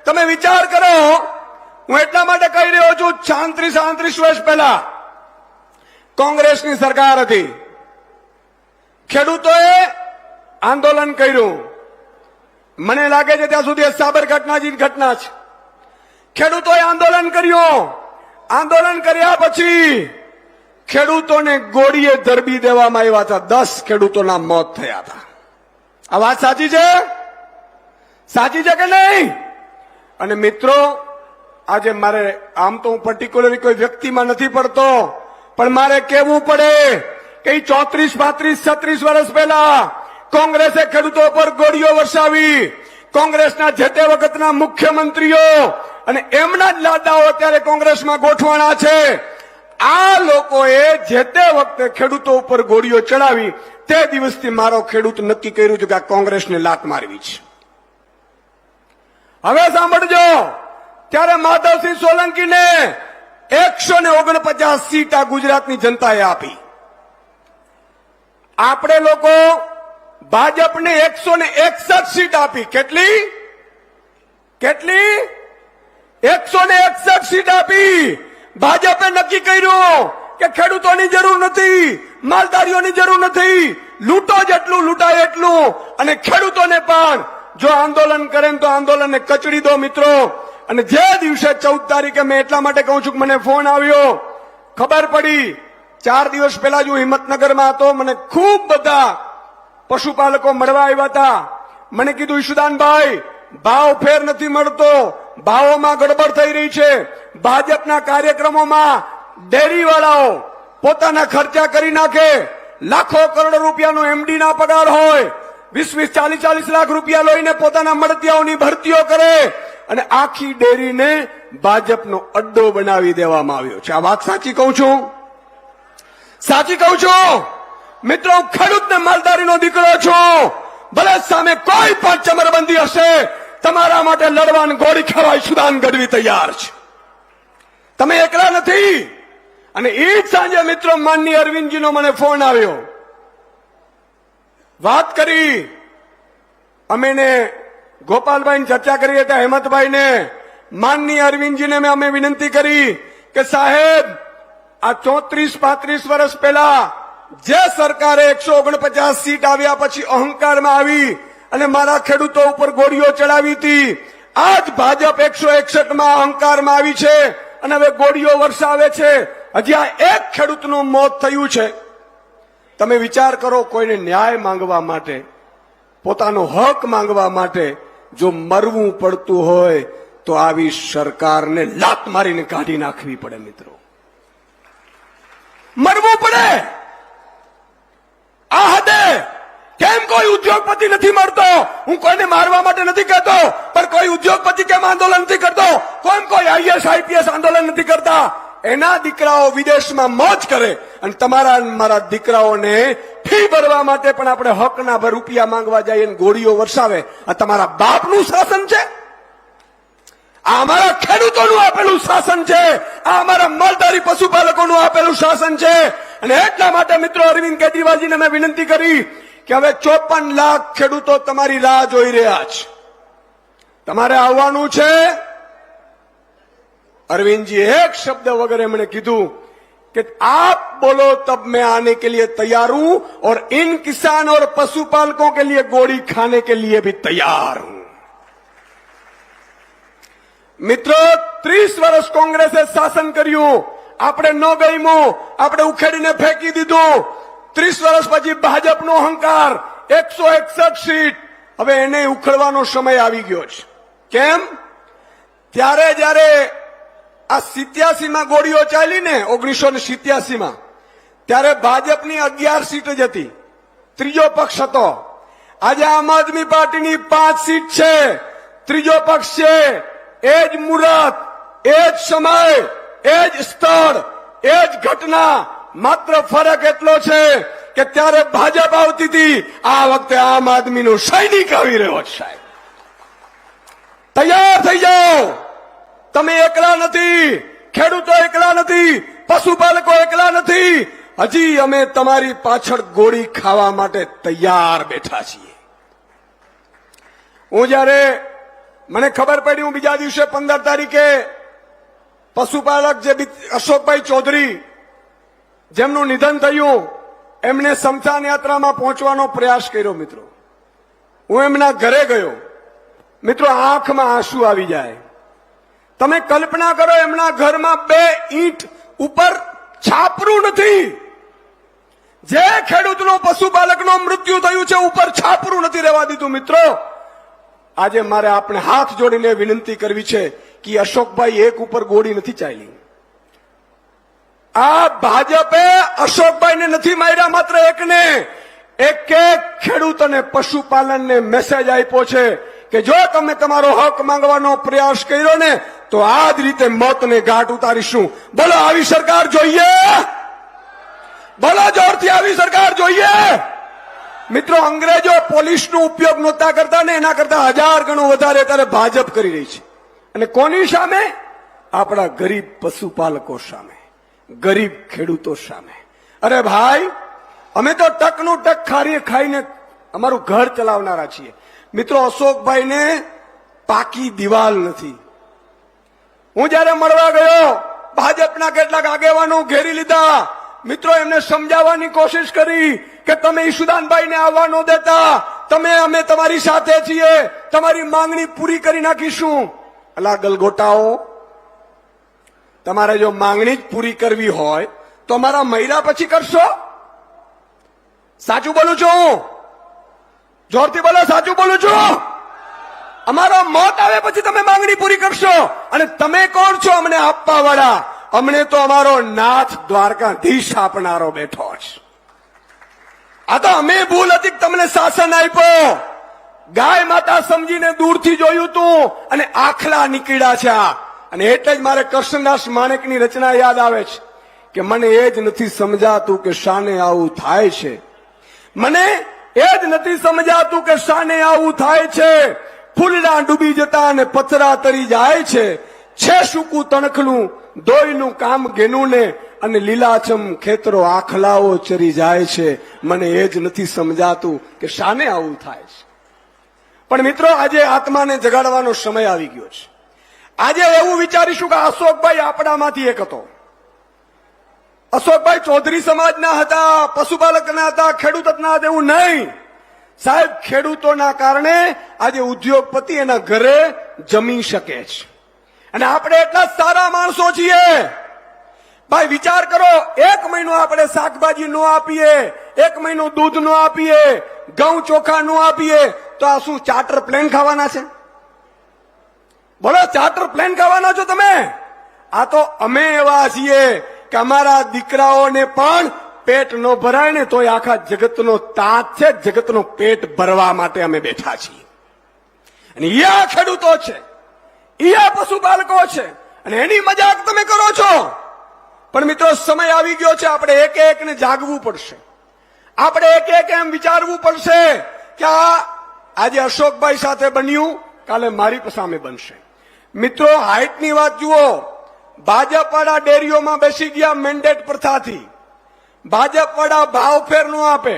તમે વિચાર કરો, હું એટલા માટે કહી રહ્યો છું, 36 વર્ષ પહેલા કોંગ્રેસની સરકાર હતી. ખેડૂતોએ આંદોલન કર્યું. મને લાગે છે ત્યાં સુધી સાબરકાંઠાની જ ઘટના છે. ખેડૂતોએ આંદોલન કર્યું. આંદોલન કર્યા પછી ખેડૂતોને ગોળીએ ધરબી દેવામાં આવ્યા હતા. 10 ખેડૂતોના મોત થયા હતા. આ વાત સાચી છે? સાચી છે કે નહીં? અને મિત્રો, આજે મારે આમ તો હું પર્ટિક્યુલરલી કોઈ વ્યક્તિમાં નથી પડતો, પણ મારે કહેવું પડે કે 34, 35, 36 વર્ષ પહેલા કોંગ્રેસે ખેડૂતો પર ગોળીઓ વરસાવી. કોંગ્રેસના જે તે વખતના મુખ્યમંત્રીઓ અને એમના જ લાડાઓ અત્યારે કોંગ્રેસમાં ગોઠવાણા છે. આ લોકોએ જે તે વખતે ખેડૂતો ઉપર ગોળીઓ ચડાવી. તે દિવસથી મારો ખેડૂત નક્કી કર્યું છે કે આ કોંગ્રેસને લાત મારવી છે. હવે સાંભળજો, ત્યારે માધવસિંહ સોલંકીને 149 સીટ આ ગુજરાતની જનતાએ આપી. આપણે લોકો ભાજપને 161 સીટ આપી. કેટલી? 161 સીટ આપી. ભાજપે નક્કી કર્યું કે ખેડૂતોની જરૂર નથી, માલધારીઓની જરૂર નથી, લૂંટો જેટલું લૂંટાય એટલું, અને ખેડૂતોને પણ જો આંદોલન કરે તો આંદોલનને કચડી દો. મિત્રો, અને જે દિવસે 14 તારીખે મેં એટલા માટે કહું છું કે મને ફોન આવ્યો, ખબર પડી 4 દિવસ પહેલા જ હું હિંમતનગરમાં હતો. મને ખૂબ બધા પશુપાલકો મળવા આવ્યા હતા. મને કીધું, ઈશુદાનભાઈ, ભાવ ફેર નથી મળતો, ભાવોમાં ગડબડ થઈ રહી છે. ભાજપના કાર્યક્રમોમાં ડેરીવાળાઓ પોતાના ખર્ચા કરી નાખે. લાખો કરોડો રૂપિયાનો એમડી ના પગાર હોય, 20, 40 લાખ રૂપિયા લઈને પોતાના મળતિયાઓની ભરતીઓ કરે, અને આખી ડેરીને ભાજપનો અડ્ડો બનાવી દેવામાં આવ્યો છે. આ વાત સાચી કહું છું? સાચી કહું છું? મિત્રો, હું ખેડૂત ને માલધારીનો દીકરો છું. ભલે સામે કોઈ પણ ચમરબંધી હશે, તમારા માટે લડવાને ગોળી ખાવા સુદાન ગઢવી તૈયાર છે. તમે એકલા નથી. અને એ જ સાંજે મિત્રો માનનીય અરવિંદજીનો મને ફોન આવ્યો. વાત કરી, અમે ગોપાલભાઈ ચર્ચા કરી હતા, હેમંતભાઈને. માનનીય અરવિંદજીને અમે વિનંતી કરી કે સાહેબ, આ 34-35 વર્ષ પહેલા જે સરકારે 149 સીટ આવ્યા પછી અહંકારમાં આવી અને મારા ખેડૂતો ઉપર ગોળીઓ ચડાવી હતી, આજ ભાજપ 161માં અહંકારમાં આવી છે અને હવે ગોળીઓ વરસાવે છે. હજી આ એક ખેડૂતનું મોત થયું છે. તમે વિચાર કરો, કોઈને ન્યાય માંગવા માટે, પોતાનો હક માંગવા માટે જો મરવું પડતું હોય તો આવી સરકારને લાત મારીને કાઢી નાખવી પડે. મિત્રો, મરવું પડે. આ હદે કેમ કોઈ ઉદ્યોગપતિ નથી મળતો? હું કોઈને મારવા માટે નથી કહેતો, પણ કોઈ ઉદ્યોગપતિ કેમ આંદોલન નથી કરતો? કોઈ આઈએસ આઈપીએસ આંદોલન નથી કરતા? એના દીકરાઓ વિદેશમાં મોજ કરે અને તમારા મારા દીકરાઓને ફી ભરવા માટે પણ આપણે હકના રૂપિયા માંગવા જઈએ અને ગોળીઓ વરસાવે. આ તમારા બાપનું શાસન છે? આ અમારા ખેડૂતોનું આપેલું શાસન છે? આ અમારા માલધારી પશુપાલકોનું આપેલું શાસન છે? અને એટલા માટે મિત્રો અરવિંદ કેજરીવાલજીને મેં વિનંતી કરી કે હવે 54 લાખ ખેડૂતો તમારી રાહ જોઈ રહ્યા છે. તમારે આવવાનું છે. अरविंद जी एक शब्द वगैरह मैंने कीधु कि आप बोलो तब मैं आने के लिए तैयार हूं और इन किसान और पशुपालकों के लिए गोली खाने के लिए भी तैयार हूं. मित्रों, 30 વર્ષ કોંગ્રેસે શાસન કર્યું. આપણે ન ગમ્યું, આપણે ઉખેડીને ફેંકી દીધું. 30 વર્ષ પછી ભાજપનો અહંકાર, 161 સીટ. હવે એને ઉખેડવાનો સમય આવી ગયો છે. કેમ? ત્યારે જ્યારે આ 87માં ગોળીઓ ચાલી ને 1987માં, ત્યારે ભાજપની 11 સીટ જ હતી, ત્રીજો પક્ષ હતો. આજે આમ આદમી પાર્ટીની 5 સીટ છે, ત્રીજો પક્ષ છે. એ જ મુહૂર્ત, એ જ સમય, એ જ સ્થળ, એ જ ઘટના. માત્ર ફરક એટલો છે કે ત્યારે ભાજપ આવતી હતી, આ વખતે આમ આદમીનો સૈનિક આવી રહ્યો છે. સાહેબ, તૈયાર થઈ જાઓ. તમે એકલા નથી, ખેડૂતો એકલા નથી, પશુપાલકો એકલા નથી. હજી અમે તમારી પાછળ ગોળી ખાવા માટે તૈયાર બેઠા છીએ. હું જ્યારે મને ખબર પડી, હું બીજા દિવસે 15 તારીખે પશુપાલક જે અશોકભાઈ ચૌધરી જેમનું નિધન થયું, એમને સ્મશાન યાત્રામાં પહોંચવાનો પ્રયાસ કર્યો. મિત્રો, હું એમના ઘરે ગયો. મિત્રો, આંખમાં આંસુ આવી જાય. તમે કલ્પના કરો, એમના ઘરમાં 2 ઈંટ ઉપર છાપરું નથી. જે ખેડૂતનો પશુપાલકનો મૃત્યુ થયું છે, ઉપર છાપરું નથી રહેવા દીધું. મિત્રો, આજે મારે આપણે હાથ જોડીને વિનંતી કરવી છે કે અશોકભાઈ એક ઉપર ગોળી નથી ચાલી. આ ભાજપે અશોકભાઈને નથી માર્યા, માત્ર એકને. એક ખેડૂત અને પશુપાલનને મેસેજ આપ્યો છે કે જો તમે તમારો હક માંગવાનો પ્રયાસ કર્યો ને તો આ જ રીતે મોતને ઘાટ ઉતારીશું. બોલો, આવી સરકાર જોઈએ? બોલો જોરથી, આવી સરકાર જોઈએ? મિત્રો, અંગ્રેજો પોલીસનો ઉપયોગ નહોતા કરતા ને એના કરતા 1000 ગણું વધારે અત્યારે ભાજપ કરી રહી છે. અને કોની સામે? આપણા ગરીબ પશુપાલકો સામે, ગરીબ ખેડૂતો સામે. અરે ભાઈ, અમે તો ટકનું ટક ખાઈને અમારું ઘર ચલાવનારા છીએ. મિત્રો, અશોકભાઈને પાકી દિવાલ નથી. હું જયારે મળવા ગયો, ભાજપના કેટલાક આગેવાનો ઘેરી લીધા. મિત્રો, એમને સમજાવવાની કોશિશ કરી કે તમે ઈશુદાનભાઈને આવવા ન દેતા, અમે તમારી સાથે છીએ, તમારી માંગણી પૂરી કરી નાખીશું. અલા ગલગોટાઓ, તમારે જો માંગણી જ પૂરી કરવી હોય તો અમારા મહિલા પછી કરશો. સાચું બોલું છું? જોરથી બોલો, સાચું બોલું છું? અમારો મોત આવે પછી તમે માંગણી પૂરી કરશો. અને તમે કોણ છો અમને આપવા વાળા? અમને તો અમારો નાથ દ્વારકાધીશ આપનારો બેઠો છે. આ તો અમે ભૂલ હતી કે તમને શાસન આપ્યો. ગાય માતા સમજીને દૂરથી જોયું તું અને આખલા નીકળ્યા છે. અને એટલે જ મારે કૃષ્ણદાસ માણેકની રચના યાદ આવે છે કે મને એ જ નથી સમજાતું કે શાને આવું થાય છે. મને એ જ નથી સમજાતું કે શાને આવું થાય છે. ફૂલડા ડૂબી જતા અને પથરા તરી જાય છે. છે સૂકું તણખલું દોયનું કામ ગેનું ને અને લીલાછમ ખેતરો આખલાઓ ચરી જાય છે. મને એ જ નથી સમજાતું કે શાને આવું થાય છે. પણ મિત્રો, આજે આત્માને જગાડવાનો સમય આવી ગયો છે. આજે એવું વિચારીશું કે અશોકભાઈ આપણામાંથી એક હતો. અશોકભાઈ ચૌધરી સમાજના હતા, પશુપાલકના હતા, ખેડૂતના હતા, એવું નહીં. સાહેબ, ખેડૂતોના કારણે આજે ઉદ્યોગપતિ એના ઘરે જમી શકે છે. અને આપણે એટલા સારા માણસો છીએ. ભાઈ, વિચાર કરો, 1 મહિનો આપણે શાકભાજી નો આપીએ, 1 મહિનો દૂધ નો આપીએ, ઘઉં ચોખા નો આપીએ, તો આ શું ચાર્ટર પ્લેન ખાવાના છે? બોલો, ચાર્ટર પ્લેન ખાવાના છો તમે? આ તો અમે એવા છીએ કે અમારા દીકરાઓને પણ પેટ ન ભરાય ને તોય આખા જગતનો તાત છે, જગતનો પેટ ભરવા માટે અમે બેઠા છીએ. અને એ આ ખેડૂતો છે, એ આ પશુપાલકો છે, અને એની મજાક તમે કરો છો. પણ મિત્રો, સમય આવી ગયો છે, આપણે એક ને જાગવું પડશે. આપણે એક એમ વિચારવું પડશે કે આજે અશોકભાઈ સાથે બન્યું, કાલે મારી સામે બનશે. મિત્રો, હાઈટની વાત જુઓ. ભાજપ વાળા ડેરીઓમાં બેસી ગયા મેન્ડેટ પ્રથાથી. ભાજપ વાળા ભાવ ફેર નો આપે.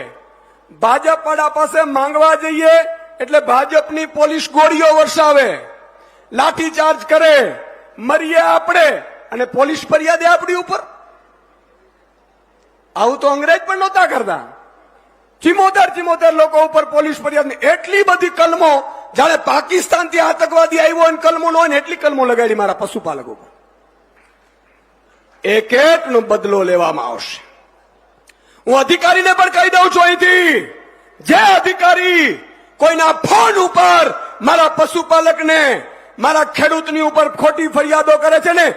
ભાજપ વાળા પાસે માંગવા જઈએ એટલે ભાજપની પોલીસ ગોળીઓ વરસાવે, લાઠીચાર્જ કરે, મરીએ આપણે અને પોલીસ ફરિયાદે આપણી ઉપર. આવું તો અંગ્રેજ પણ નહોતા કરતા. 74 લોકો ઉપર પોલીસ ફરિયાદ. એટલી બધી કલમો, જાણે પાકિસ્તાનથી આતંકવાદી આવ્યો અને કલમો ન હોય ને એટલી કલમો લગાડી મારા પશુપાલકો પર. એક નો બદલો લેવામાં આવશે. હું અધિકારીને પણ કહી દઉં છું અહીંથી, જે અધિકારી કોઈના ફોન ઉપર મારા પશુપાલકને, મારા ખેડૂતની ઉપર ખોટી ફરિયાદો કરે છે ને,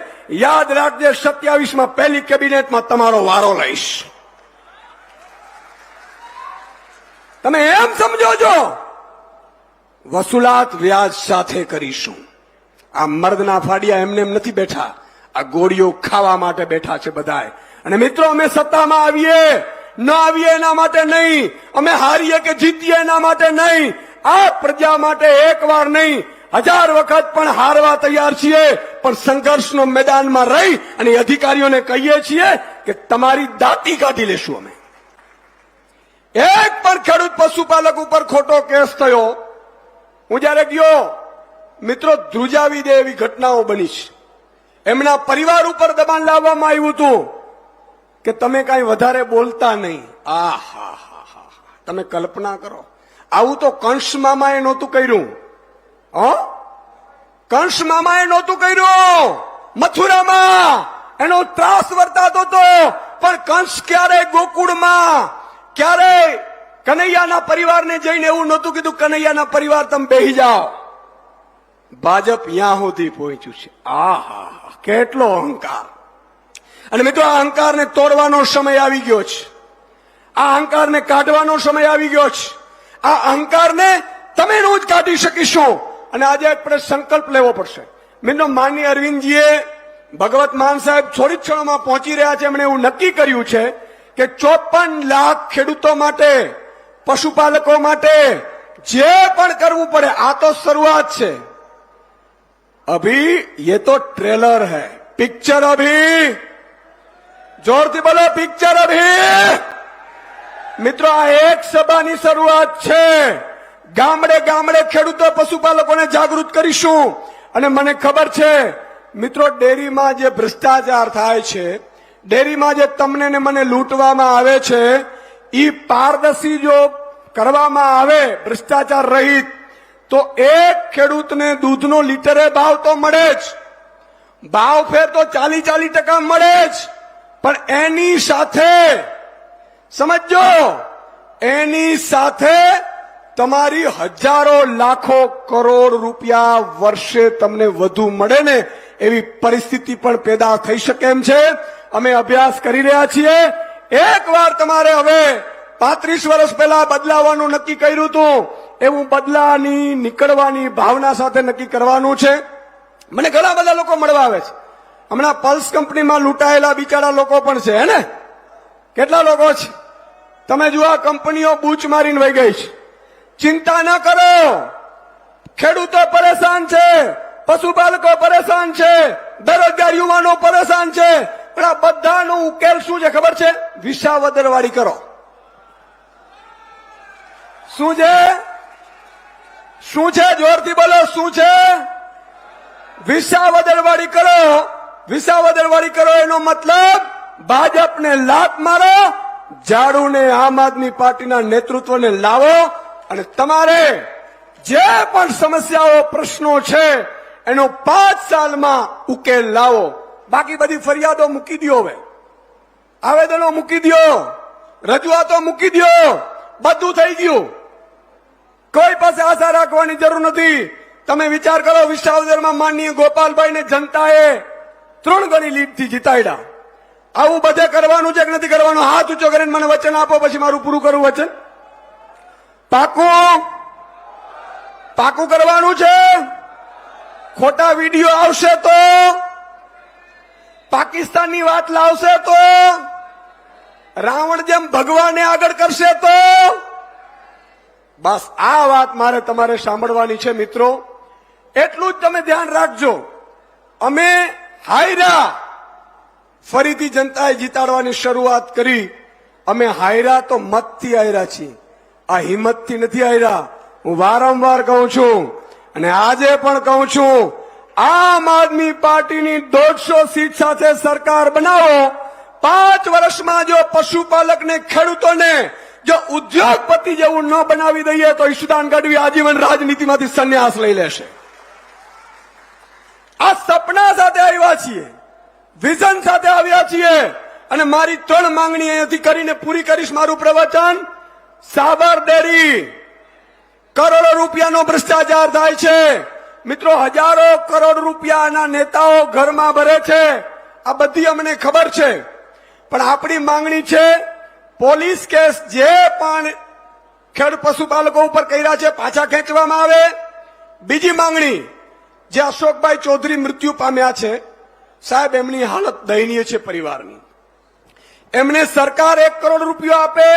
યાદ રાખજે, 27માં પહેલી કેબિનેટમાં તમારો વારો લઈશ. તમે એમ સમજો છો વસૂલાત વ્યાજ સાથે કરીશું. આ મર્દના ફાડિયા એમને એમ નથી બેઠા, આ ગોળીઓ ખાવા માટે બેઠા છે બધાય. અને મિત્રો, અમે સત્તામાં આવીએ ન આવીએ એના માટે નહીં, અમે હારીએ કે જીતીએ એના માટે નહીં, આ પ્રજા માટે એકવાર નહીં 1000 વખત પણ હારવા તૈયાર છીએ. પણ સંઘર્ષનો મેદાનમાં રહી અને અધિકારીઓને કહીએ છીએ કે તમારી દાતી કાઢી લેશું અમે. એક પણ ખેડૂત પશુપાલક ઉપર ખોટો કેસ થયો, હું જયારે ગયો, મિત્રો, ધ્રુજાવી દે એવી ઘટનાઓ બની છે. એમના પરિવાર ઉપર દબાણ લાવવામાં આવ્યું હતું કે તમે કાંઈ વધારે બોલતા નહીં. તમે કલ્પના કરો, આવું તો કંસ મામાએ નહોતું કર્યું. કંસ મામાએ નહોતું કર્યું. મથુરામાં એનો ત્રાસ વર્તાતો હતો, પણ કંસ ક્યારેય ગોકુળમાં ક્યારેય કનૈયાના પરિવારને જઈને એવું નહોતું કીધું કનૈયાના પરિવાર તમે બેહી જાઓ. ભાજપ યાં સુધી પહોંચ્યું છે. કેટલો અહંકાર! અને મિત્રો, આ અહંકારને તોડવાનો સમય આવી ગયો છે. આ અહંકારને કાઢવાનો સમય આવી ગયો છે. આ અહંકારને તમે નું જ કાઢી શકીશું. અને આજે આપણે સંકલ્પ લેવો પડશે. મિત્રો, માનનીય અરવિંદજીએ ભગવત માન સાહેબ થોડી ક્ષણોમાં પહોંચી રહ્યા છે. એમણે એવું નક્કી કર્યું છે કે 54 લાખ ખેડૂતો માટે, પશુપાલકો માટે જે પણ કરવું પડે. આ તો શરૂઆત છે. अभी ये तो ट्रेलर है, पिक्चर अभी. जोरથી બોલો, પિક્ચર અભી. મિત્રો, આ એક સભાની શરૂઆત છે. ગામડે ગામડે ખેડૂતો પશુપાલકોને જાગૃત કરીશું. અને મને ખબર છે મિત્રો, ડેરીમાં જે ભ્રષ્ટાચાર થાય છે, ડેરીમાં જે તમને ને મને લૂંટવામાં આવે છે, એ પારદર્શી જો કરવામાં આવે ભ્રષ્ટાચાર રહિત, તો એક ખેડૂતને દૂધનો લીટરે ભાવ તો મળે જ. ભાવ ફેર તો 40% મળે જ. પણ એની સાથે સમજો, એની સાથે તમારી હજારો લાખો કરોડ રૂપિયા વર્ષે તમને વધુ મળે ને એવી પરિસ્થિતિ પણ પેદા થઈ શકે એમ છે. અમે અભ્યાસ કરી રહ્યા છીએ. એક વાર તમારે હવે 35 વર્ષ પહેલા બદલાવાનું નક્કી કર્યું હતું, એવું બદલાની નીકળવાની ભાવના સાથે નક્કી કરવાનું છે. મને ઘણા બધા લોકો મળવા આવે છે. હમણાં પલ્સ કંપનીમાં લૂંટાયેલા બિચારા લોકો પણ છે, હે ને? કેટલા લોકો છે? તમે જુઓ, આ કંપનીઓ બૂચ મારીને વહી ગઈ છે. ચિંતા ન કરો, ખેડૂતો પરેશાન છે, પશુપાલકો પરેશાન છે, બેરોજગાર યુવાનો પરેશાન છે. પણ આ બધાનો ઉકેલ શું છે ખબર છે? વિસાવદરવાળી કરો. શું છે? શું છે? જોરથી બોલો, શું છે? વિસાવદરવાળી કરો. વિસાવદરવાળી કરો એનો મતલબ ભાજપને લાત મારો, ઝાડુને આમ આદમી પાર્ટીના નેતૃત્વને લાવો, અને તમારે જે પણ સમસ્યાઓ પ્રશ્નો છે એનો 5 સાલમાં ઉકેલ લાવો. બાકી બધી ફરિયાદો મૂકી દો, હવે આવેદનો મૂકી દો, રજૂઆતો મૂકી દો. બધું થઈ ગયું. કોઈ પાસે આશા રાખવાની જરૂર નથી. તમે વિચાર કરો, વિસાવદરમાં માનનીય ગોપાલભાઈને જનતાએ 3 ગણી લીડથી જીતાડ્યા. આવું બધે કરવાનું છે કે નથી કરવાનું? હાથ ઊંચો કરીને મને વચન આપો, પછી મારું પૂરું કરું વચન. પાકું? પાકું કરવાનું છે? ખોટા વિડીયો આવશે તો, પાકિસ્તાનની વાત લાવશે તો, રાવણ જેમ ભગવાનને આગળ કરશે તો, બસ આ વાત મારે તમારે સાંભળવાની છે. મિત્રો, એટલું જ તમે ધ્યાન રાખજો. અમે હાયરા, ફરીથી જનતાએ જીતાડવાની શરૂઆત કરી. અમે હાયરા તો મતથી હાયરા છીએ, આ હિંમતથી નથી હાયરા. હું વારંવાર કહું છું અને આજે પણ કહું છું, આમ આદમી પાર્ટીની 150 સીટ સાથે સરકાર બનાવો. 5 વર્ષમાં જો પશુપાલકને, ખેડૂતોને જો ઉદ્યોગપતિ જેવું ન બનાવી દઈએ તો ઈશુદાન ગઢવી આજીવન રાજનીતિમાંથી સંન્યાસ લઈ લેશે. આ સપના સાથે આવ્યા છીએ, વિઝન સાથે આવ્યા છીએ. અને મારી 3 માંગણી અહીંયાથી કરીને પૂરી કરીશ મારું પ્રવચન. સાબર ડેરી, કરોડો રૂપિયાનો ભ્રષ્ટાચાર થાય છે. મિત્રો, હજારો કરોડ રૂપિયાના નેતાઓ ઘરમાં ભરે છે. આ બધી અમને ખબર છે. પણ આપણી માંગણી છે, પોલીસ કેસ જે પણ ખેડ પશુપાલકો ઉપર કર્યા છે પાછા ખેંચવામાં આવે. બીજી માંગણી, જે અશોકભાઈ ચૌધરી મૃત્યુ પામ્યા છે, સાહેબ એમની હાલત દયનીય છે પરિવારની. એમને સરકાર 1 કરોડ રૂપિયો આપે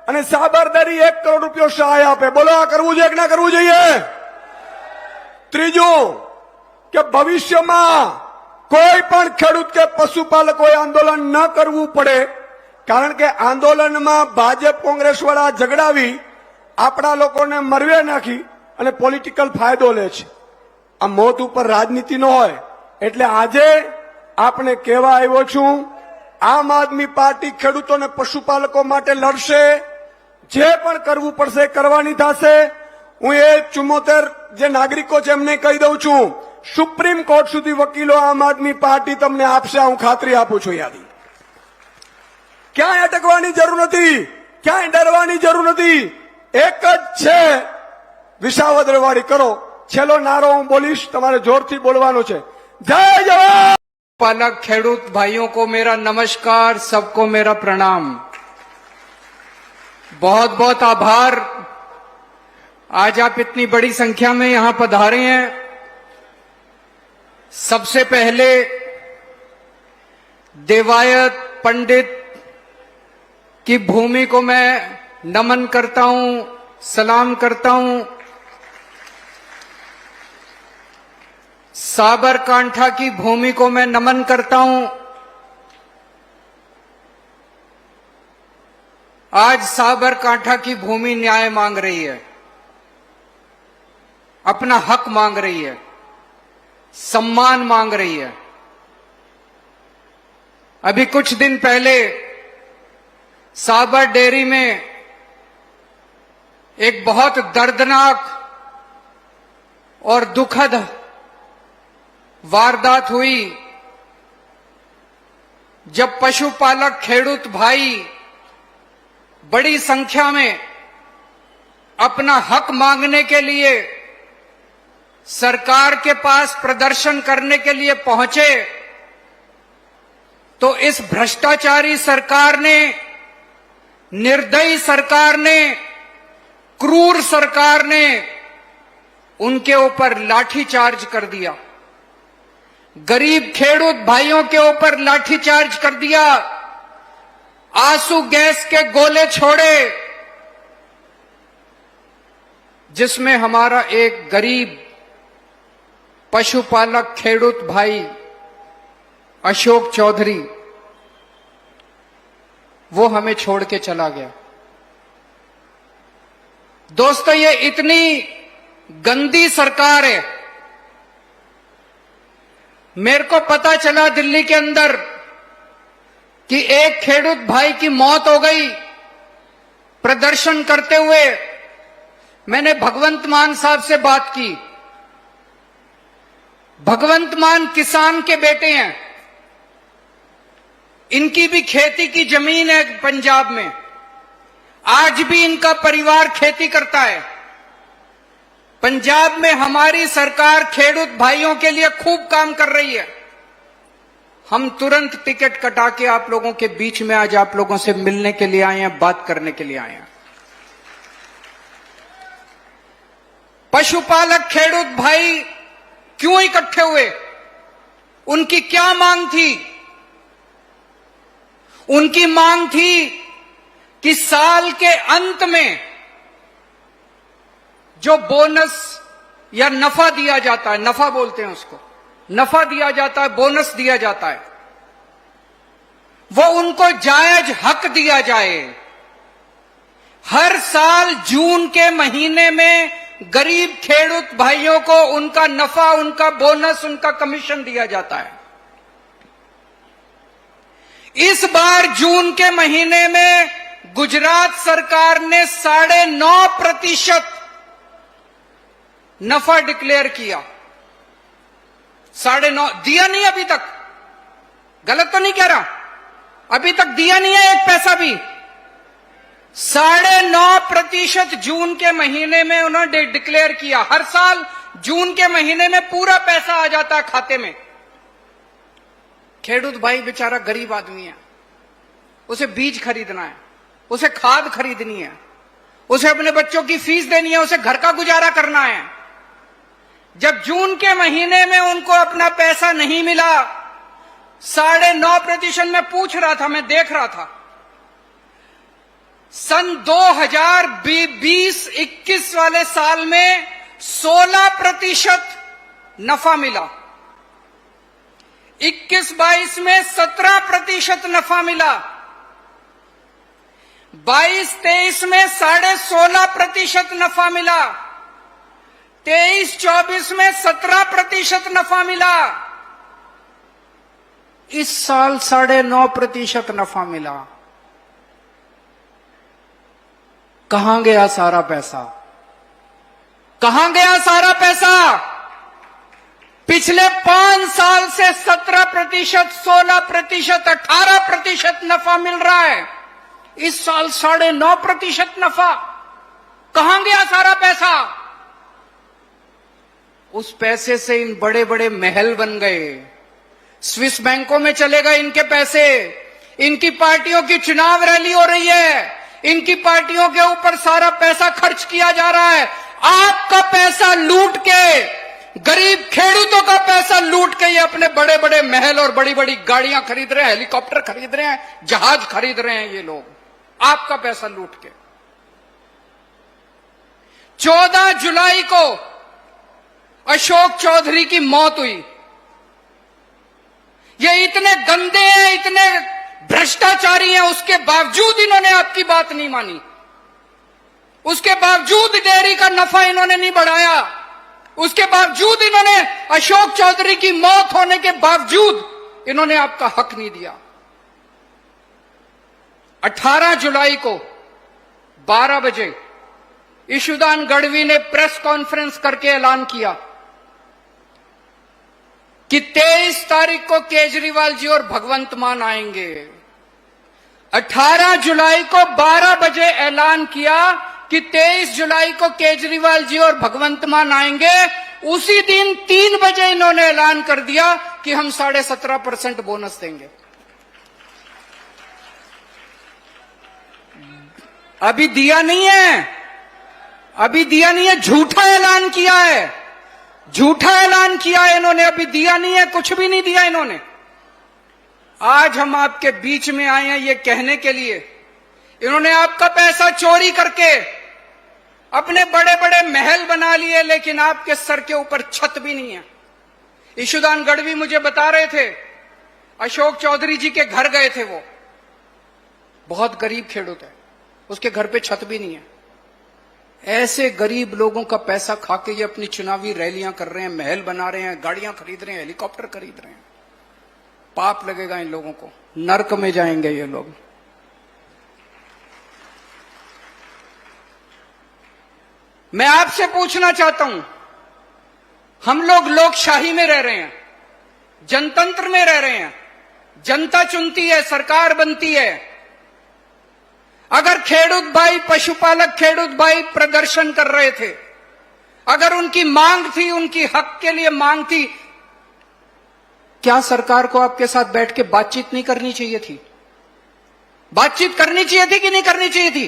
અને સાબરડેરી 1 કરોડ રૂપિયો સહાય આપે. બોલો, આ કરવું જોઈએ કે ના કરવું જોઈએ? ત્રીજું, કે ભવિષ્યમાં કોઈ પણ ખેડૂત કે પશુપાલકોએ આંદોલન ન કરવું પડે. કારણ કે આંદોલનમાં ભાજપ કોંગ્રેસ વાળા ઝઘડાવી આપણા લોકોને મરવે નાખી અને પોલિટિકલ ફાયદો લે છે. આ મોત ઉપર રાજનીતિ ન હોય. એટલે આજે આપને કહેવા આવ્યો છું, આમ આદમી પાર્ટી ખેડૂતોને પશુપાલકો માટે લડશે. જે પણ કરવું પડશે કરવાની થશે. હું એ 74 જે નાગરિકો છે એમને કહી દઉં છું, સુપ્રીમ કોર્ટ સુધી વકીલો આમ આદમી પાર્ટી તમને આપશે, હું ખાતરી આપું છું. યાદી ક્યાંય અટકવાની જરૂર નથી, ક્યાંય ડરવાની જરૂર નથી. એક જ છે, વિસાવદરવાળી કરો. છેલ્લો નારો હું બોલીશ, તમારે જોરથી બોલવાનો છે. જય જવાન. पालक खेडूत भाइयों को मेरा नमस्कार, सबको मेरा प्रणाम. बहुत बहुत आभार. आज आप इतनी बड़ी संख्या में यहां पधारे हैं. सबसे पहले देवायत पंडित की भूमि को मैं नमन करता हूं, सलाम करता हूं. साबरकांठा की भूमि को मैं नमन करता हूं. आज साबरकांठा की भूमि न्याय मांग रही है, अपना हक मांग रही है, सम्मान मांग रही है. अभी कुछ दिन पहले साबर डेयरी में एक बहुत दर्दनाक और दुखद वारदात हुई, जब पशुपालक खेडूत भाई बड़ी संख्या में अपना हक मांगने के लिए सरकार के पास प्रदर्शन करने के लिए पहुंचे, तो इस भ्रष्टाचारी सरकार ने, निर्दयी सरकार ने, क्रूर सरकार ने उनके ऊपर लाठीचार्ज कर दिया. गरीब खेडूत भाइयों के ऊपर लाठीचार्ज कर दिया, आंसू गैस के गोले छोड़े, जिसमें हमारा एक गरीब पशुपालक खेडूत भाई अशोक चौधरी, वो हमें छोड़ के चला गया. दोस्तों, ये इतनी गंदी सरकार है. मेरे को पता चला दिल्ली के अंदर कि एक खेडूत भाई की मौत हो गई प्रदर्शन करते हुए. मैंने भगवंत मान साहब से बात की. भगवंत मान किसान के बेटे हैं, इनकी भी खेती की जमीन है पंजाब में. आज भी इनका परिवार खेती करता है. पंजाब में हमारी सरकार खेडूत भाइयों के लिए खूब काम कर रही है. हम तुरंत टिकट कटा के आप लोगों के बीच में आज आप लोगों से मिलने के लिए आए हैं, बात करने के लिए आए हैं. पशुपालक खेडूत भाई क्यों इकट्ठे हुए? उनकी क्या मांग थी? उनकी मांग थी कि साल के अंत में जो बोनस या नफा दिया जाता है, नफा बोलते हैं उसको, नफा दिया जाता है, बोनस दिया जाता है, वो उनको जायज हक दिया जाए. हर साल जून के महीने में गरीब खेडूत भाइयों को उनका नफा, उनका बोनस, उनका कमीशन दिया जाता है. इस बार जून के महीने में गुजरात सरकार ने 9.5% नफा डिक्लेयर किया. 9.5 दिया नहीं अभी तक, गलत तो नहीं कह रहा, अभी तक दिया नहीं है एक पैसा भी. 9.5% जून के महीने में उन्होंने डिक्लेयर किया. हर साल जून के महीने में पूरा पैसा आ जाता है खाते में. खेडूत भाई बेचारा गरीब आदमी है, उसे बीज खरीदना है, उसे खाद खरीदनी है, उसे अपने बच्चों की फीस देनी है, उसे घर का गुजारा करना है. जब जून के महीने में उनको अपना पैसा नहीं मिला, 9.5% में पूछ रहा था, मैं देख रहा था, सन 2020-21 वाले साल में 16% नफा मिला, 21-22 में 17% नफा मिला, 22-23 में 16.5% नफा मिला, 23-24 में 17% नफा मिला, इस साल 9.5% नफा मिला। कहां गया सारा पैसा? कहां गया सारा पैसा? पिछले 5 साल से 17%, 16%, 18% नफा मिल रहा है। इस साल 9.5% नफा। कहां गया सारा पैसा? उस पैसे से इन बड़े बड़े महल बन गए। स्विस बैंकों में चले गए इनके पैसे। इनकी पार्टियों की चुनाव रैली हो रही है, इनकी पार्टियों के ऊपर सारा पैसा खर्च किया जा रहा है। आपका पैसा लूट के, गरीब खेडूतों का पैसा लूट के ये अपने बड़े बड़े महल और बड़ी बड़ी गाड़ियां खरीद रहे हैं, हेलीकॉप्टर खरीद रहे हैं, जहाज खरीद रहे हैं ये लोग, आपका पैसा लूट के। 14 जुलाई को अशोक चौधरी की मौत हुई। ये इतने गंदे हैं, इतने भ्रष्टाचारी हैं, उसके बावजूद इन्होंने आपकी बात नहीं मानी। उसके बावजूद डेयरी का नफा इन्होंने नहीं बढ़ाया। उसके बावजूद इन्होंने अशोक चौधरी की मौत होने के बावजूद इन्होंने आपका हक नहीं दिया। 18 जुलाई को 12 बजे ईशुदान गढ़वी ने प्रेस कॉन्फ्रेंस करके ऐलान किया कि 23 तारीख को केजरीवाल जी और भगवंत मान आएंगे। 18 जुलाई को 12 बजे ऐलान किया कि 23 जुलाई को केजरीवाल जी और भगवंत मान आएंगे। उसी दिन 3 बजे इन्होंने ऐलान कर दिया कि हम 17.5% बोनस देंगे। अभी दिया नहीं है, अभी दिया नहीं है, झूठा ऐलान किया है, झूठा ऐलान किया है इन्होंने, अभी दिया नहीं है, कुछ भी नहीं दिया इन्होंने। आज हम आपके बीच में आए हैं ये कहने के लिए, इन्होंने आपका पैसा चोरी करके अपने बड़े बड़े महल बना लिए, लेकिन आपके सर के ऊपर छत भी नहीं है। ईशुदान गढ़वी मुझे बता रहे थे, अशोक चौधरी जी के घर गए थे, वो बहुत गरीब खेडूत है, उसके घर पे छत भी नहीं है। ऐसे गरीब लोगों का पैसा खा के ये अपनी चुनावी रैलियां कर रहे हैं, महल बना रहे हैं, गाड़ियां खरीद रहे हैं, हेलीकॉप्टर खरीद रहे हैं। पाप लगेगा इन लोगों को, नरक में जाएंगे ये लोग। मैं आपसे पूछना चाहता हूं, हम लोग लोकशाही में रह रहे हैं, जनतंत्र में रह रहे हैं, जनता चुनती है, सरकार बनती है। अगर खेडूत भाई, पशुपालक खेडूत भाई प्रदर्शन कर रहे थे, अगर उनकी मांग थी, उनकी हक के लिए मांग थी, क्या सरकार को आपके साथ बैठ के बातचीत नहीं करनी चाहिए थी? बातचीत करनी चाहिए थी कि नहीं करनी चाहिए थी?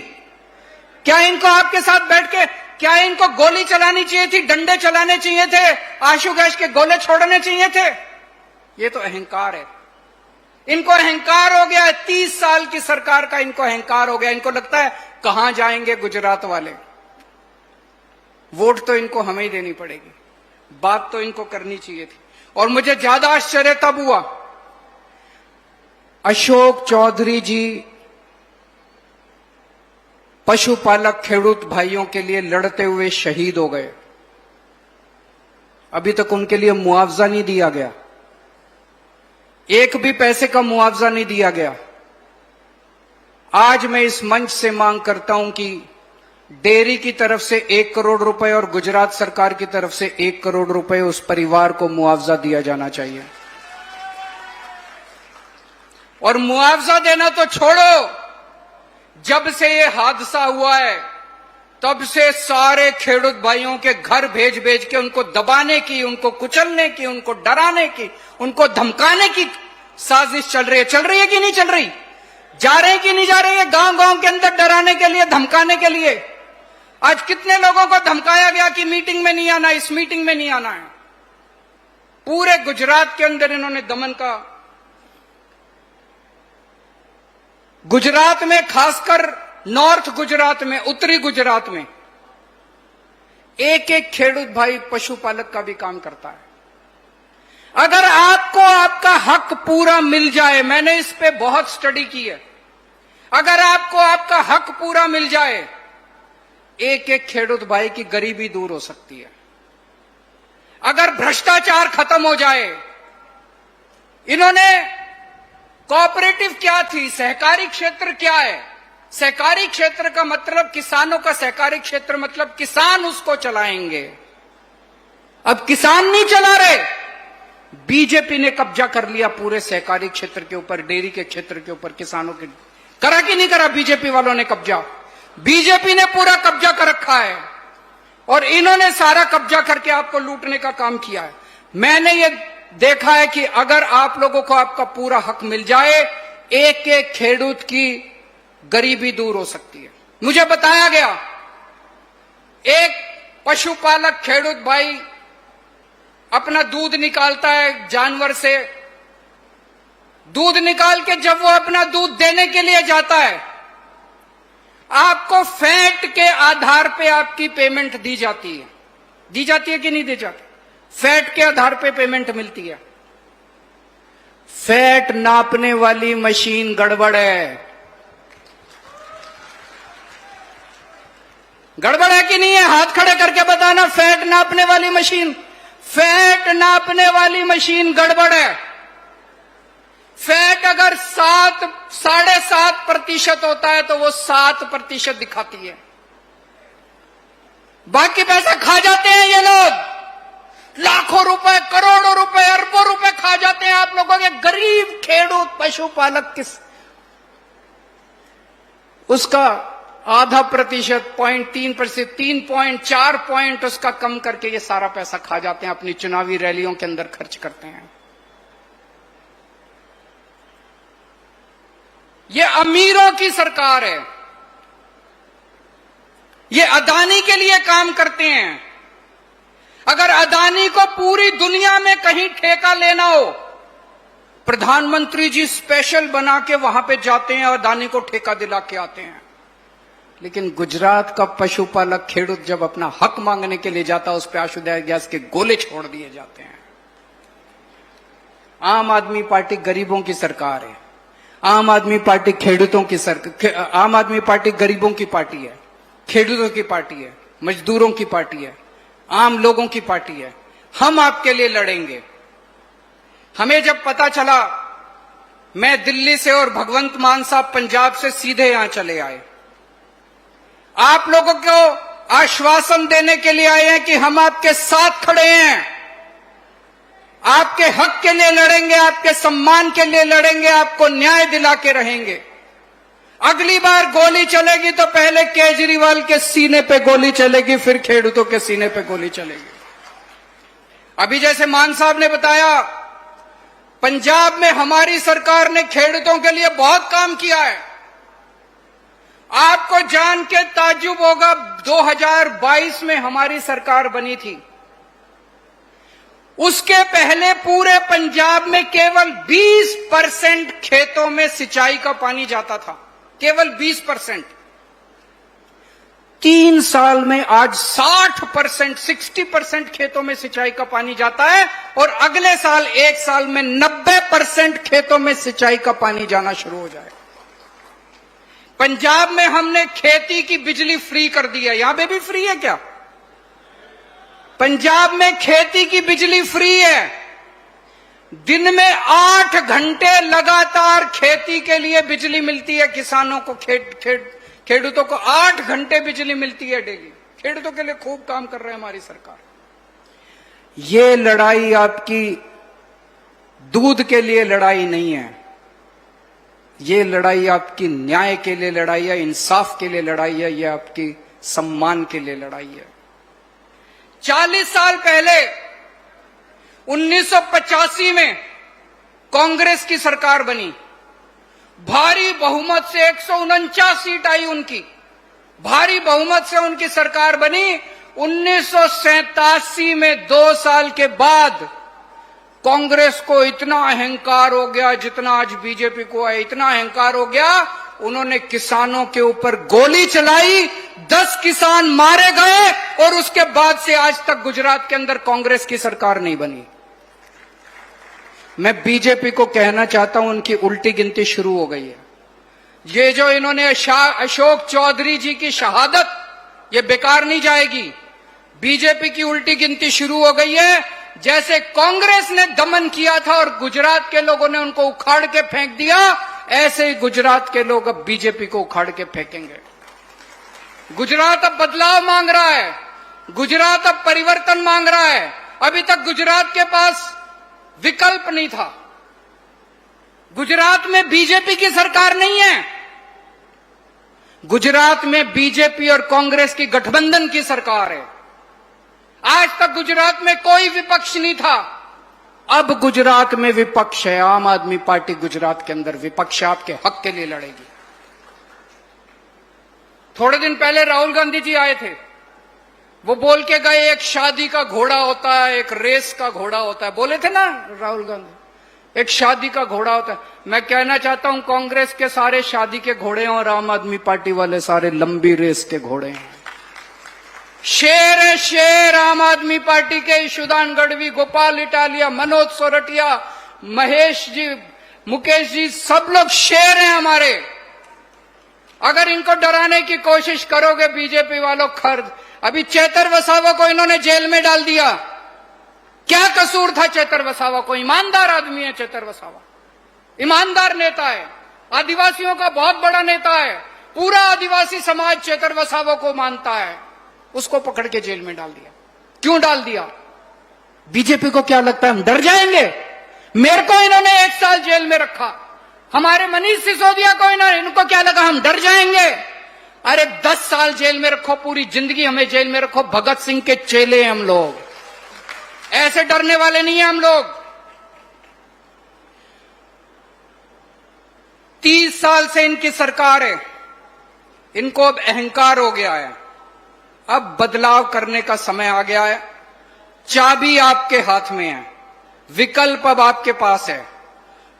क्या इनको आपके साथ बैठ के, क्या इनको गोली चलानी चाहिए थी, डंडे चलाने चाहिए थे, आंसू गैस के गोले छोड़ने चाहिए थे? ये तो अहंकार है, इनको अहंकार हो गया है। 30 साल की सरकार का इनको अहंकार हो गया। इनको लगता है कहां जाएंगे गुजरात वाले, वोट तो इनको हमें ही देनी पड़ेगी, बात तो इनको करनी चाहिए थी। और मुझे ज्यादा आश्चर्य तब हुआ, अशोक चौधरी जी पशुपालक खेडूत भाइयों के लिए लड़ते हुए शहीद हो गए, अभी तक उनके लिए मुआवजा नहीं दिया गया, एक भी पैसे का मुआवजा नहीं दिया गया। आज मैं इस मंच से मांग करता हूं कि डेयरी की तरफ से 1 करोड़ रुपए और गुजरात सरकार की तरफ से 1 करोड़ रुपए उस परिवार को मुआवजा दिया जाना चाहिए। और मुआवजा देना तो छोड़ो, जब से ये हादसा हुआ है तब से सारे खेडूत भाइयों के घर भेज भेज के उनको दबाने की, उनको कुचलने की, उनको डराने की, उनको धमकाने की साजिश चल रही है कि नहीं चल रही? जा रहे हैं कि नहीं जा रहे हैं गांव गांव के अंदर डराने के लिए, धमकाने के लिए? आज कितने लोगों को धमकाया गया कि मीटिंग में नहीं आना, इस मीटिंग में नहीं आना है। पूरे गुजरात के अंदर इन्होंने दमन का, गुजरात में खासकर नॉर्थ गुजरात में, उत्तरी गुजरात में एक एक खेडूत भाई पशुपालक का भी काम करता है। अगर आपको आपका हक पूरा मिल जाए, मैंने इस पे बहुत स्टडी की है, अगर आपको आपका हक पूरा मिल जाए, एक एक खेडूत भाई की गरीबी दूर हो सकती है। अगर भ्रष्टाचार खत्म हो जाए, इन्होंने कोऑपरेटिव क्या थी, सहकारी क्षेत्र क्या है? सहकारी क्षेत्र का मतलब किसानों का सहकारी क्षेत्र मतलब किसान उसको चलाएंगे। अब किसान नहीं चला रहे, बीजेपी ने कब्जा कर लिया पूरे सहकारी क्षेत्र के ऊपर, डेयरी के क्षेत्र के ऊपर, किसानों के। करा कि नहीं करा बीजेपी वालों ने कब्जा? बीजेपी ने पूरा कब्जा कर रखा है और इन्होंने सारा कब्जा करके आपको लूटने का काम किया है। मैंने ये देखा है कि अगर आप लोगों को आपका पूरा हक मिल जाए, एक एक खेडूत की गरीबी दूर हो सकती है। मुझे बताया गया एक पशुपालक खेडूत भाई अपना दूध निकालता है जानवर से, दूध निकाल के जब वो अपना दूध देने के लिए जाता है, आपको फैट के आधार पे आपकी पेमेंट दी जाती है। दी जाती है कि नहीं दी जाती? फैट के आधार पे पेमेंट मिलती है। फैट नापने वाली मशीन गड़बड़ है। गड़बड़ है कि नहीं है? हाथ खड़े करके बताना। फैट नापने वाली मशीन, फैट नापने वाली मशीन गड़बड़ है। फैट अगर 7.5% होता है तो वो 7% दिखाती है। बाकी पैसा खा जाते हैं ये लोग, लाखों रुपए, करोड़ों रुपए, अरबों रुपए खा जाते हैं आप लोगों के गरीब खेडूत पशुपालक किस उसका 0.5%, 0.3%, 3.4 पॉइंट उसका कम करके ये सारा पैसा खा जाते हैं, अपनी चुनावी रैलियों के अंदर खर्च करते हैं। ये अमीरों की सरकार है। ये अदानी के लिए काम करते हैं। अगर अदानी को पूरी दुनिया में कहीं ठेका लेना हो, प्रधानमंत्री जी स्पेशल बना के वहां पे जाते हैं, अदानी को ठेका दिला के आते हैं। लेकिन गुजरात का पशुपालक खेडूत जब अपना हक मांगने के लिए जाता है, उस पर आशुदाय गैस के गोले छोड़ दिए जाते हैं। आम आदमी पार्टी गरीबों की सरकार है। आम आदमी पार्टी खेडूतों की सरकार, आम आदमी पार्टी गरीबों की पार्टी है, खेडूतों की पार्टी है, मजदूरों की पार्टी है, आम लोगों की पार्टी है। हम आपके लिए लड़ेंगे। हमें जब पता चला, मैं दिल्ली से और भगवंत मान साहब पंजाब से सीधे यहां चले आए। आप लोगों को आश्वासन देने के लिए आए हैं कि हम आपके साथ खड़े हैं, आपके हक के लिए लड़ेंगे, आपके सम्मान के लिए लड़ेंगे, आपको न्याय दिला के रहेंगे। अगली बार गोली चलेगी तो पहले केजरीवाल के सीने पे गोली चलेगी, फिर खेडूतों के सीने पे गोली चलेगी। अभी जैसे मान साहब ने बताया, पंजाब में हमारी सरकार ने खेडूतों के लिए बहुत काम किया है। आपको जान के ताज्जुब होगा, 2022 में हमारी सरकार बनी थी, उसके पहले पूरे पंजाब में केवल 20% खेतों में सिंचाई का पानी जाता था, केवल 20%। 3 साल में आज 60%, 60% खेतों में सिंचाई का पानी जाता है और अगले साल 1 साल में 90% खेतों में सिंचाई का पानी जाना शुरू हो जाएगा। पंजाब में हमने खेती की बिजली फ्री कर दी है। यहां पे भी फ्री है क्या? पंजाब में खेती की बिजली फ्री है। दिन में 8 घंटे लगातार खेती के लिए बिजली मिलती है किसानों को, खेडूतों को 8 घंटे बिजली मिलती है डेली। खेडूतों के लिए खूब काम कर रहे हैं हमारी सरकार। ये लड़ाई आपकी दूध के लिए लड़ाई नहीं है, ये लड़ाई आपकी न्याय के लिए लड़ाई है, इंसाफ के लिए लड़ाई है, ये आपकी सम्मान के लिए लड़ाई है। 40 साल पहले 1985 में कांग्रेस की सरकार बनी, भारी बहुमत से 149 सीट आई उनकी, भारी बहुमत से उनकी सरकार बनी। 1987 में 2 साल के बाद कांग्रेस को इतना अहंकार हो गया, जितना आज बीजेपी को है, इतना अहंकार हो गया, उन्होंने किसानों के ऊपर गोली चलाई, 10 किसान मारे गए और उसके बाद से आज तक गुजरात के अंदर कांग्रेस की सरकार नहीं बनी। मैं बीजेपी को कहना चाहता हूं, उनकी उल्टी गिनती शुरू हो गई है। ये जो इन्होंने अशोक चौधरी जी की शहादत, ये बेकार नहीं जाएगी। बीजेपी की उल्टी गिनती शुरू हो गई है। जैसे कांग्रेस ने दमन किया था और गुजरात के लोगों ने उनको उखाड़ के फेंक दिया, ऐसे ही गुजरात के लोग अब बीजेपी को उखाड़ के फेंकेंगे। गुजरात अब बदलाव मांग रहा है, गुजरात अब परिवर्तन मांग रहा है। अभी तक गुजरात के पास विकल्प नहीं था। गुजरात में बीजेपी की सरकार नहीं है, गुजरात में बीजेपी और कांग्रेस की गठबंधन की सरकार है। आज तक गुजरात में कोई विपक्ष नहीं था, अब गुजरात में विपक्ष है। आम आदमी पार्टी गुजरात के अंदर विपक्ष है, आपके हक के लिए लड़ेगी। थोड़े दिन पहले राहुल गांधी जी आए थे, वो बोल के गए एक शादी का घोड़ा होता है, एक रेस का घोड़ा होता है, बोले थे ना राहुल गांधी, एक शादी का घोड़ा होता है। मैं कहना चाहता हूं कांग्रेस के सारे शादी के घोड़े हैं और आम आदमी पार्टी वाले सारे लंबी रेस के घोड़े हैं। शेर है शेर आम आदमी पार्टी के ईशुदान गढ़वी, गोपाल इटालिया, मनोज सोरठिया, महेश जी, मुकेश जी, सब लोग शेर हैं हमारे। अगर इनको डराने की कोशिश करोगे बीजेपी वालों, खर्द। अभी चेतर वसावा को इन्होंने जेल में डाल दिया। क्या कसूर था चेतर वसावा को? ईमानदार आदमी है चेतर वसावा, ईमानदार नेता है, आदिवासियों का बहुत बड़ा नेता है, पूरा आदिवासी समाज चेतर वसावा को मानता है। उसको पकड़ के जेल में डाल दिया। क्यों डाल दिया? बीजेपी को क्या लगता है हम डर जाएंगे? मेरे को इन्होंने 1 साल जेल में रखा, हमारे मनीष सिसोदिया को इनको क्या लगा हम डर जाएंगे? अरे 10 साल जेल में रखो, पूरी जिंदगी हमें जेल में रखो, भगत सिंह के चेले हैं हम लोग, ऐसे डरने वाले नहीं है हम लोग। 30 साल से इनकी सरकार है, इनको अब अहंकार हो गया है। अब बदलाव करने का समय आ गया है। चाबी आपके हाथ में है, विकल्प अब आपके पास है।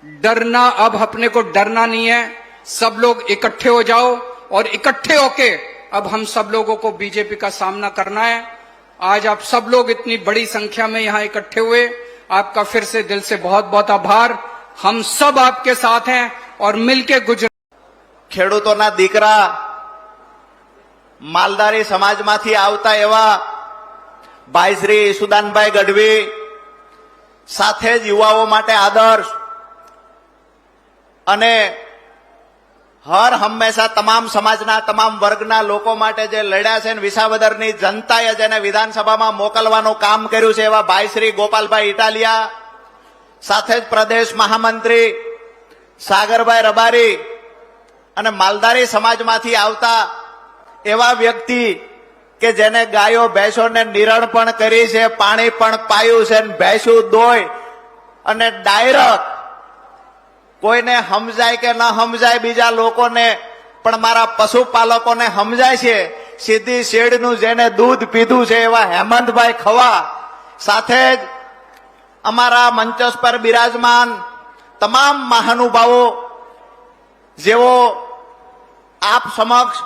डरना, अब अपने को डरना नहीं है। सब लोग इकट्ठे हो जाओ और इकट्ठे होके अब हम सब लोगों को बीजेपी का सामना करना है। आज आप सब लोग इतनी बड़ी संख्या में यहां इकट्ठे हुए, आपका फिर से दिल से बहुत बहुत आभार। हम सब आपके साथ हैं और मिलके ખેડૂતોના દીકરા, માલધારી સમાજમાંથી આવતા એવા ભાઈ શ્રી ઈશુદાનભાઈ ગઢવી, સાથે જ યુવાઓ માટે આદર્શ અને હર હંમેશા તમામ સમાજના તમામ વર્ગના લોકો માટે જે લડ્યા છે, વિસાવદરની જનતાએ જેને વિધાનસભામાં મોકલવાનું કામ કર્યું છે, એવા ભાઈ શ્રી ગોપાલભાઈ ઇટાલિયા, સાથે જ પ્રદેશ મહામંત્રી સાગરભાઈ રબારી અને માલધારી સમાજમાંથી આવતા એવા વ્યક્તિ કે જેને ગાયો ભેંસોને નિરણ પણ કરી છે, પાણી પણ પાયું છે, ભેંસું દોય અને ડાયરેક્ટ કોઈને સમજાય કે ન સમજાય બીજા લોકોને, પણ મારા પશુપાલકોને સમજાય છે, સીધી શેડનું જેને દૂધ પીધું છે એવા હેમંતભાઈ ખવા, સાથે જ અમારા મંચસ પર બિરાજમાન તમામ મહાનુભાવો જેઓ આપ સમક્ષ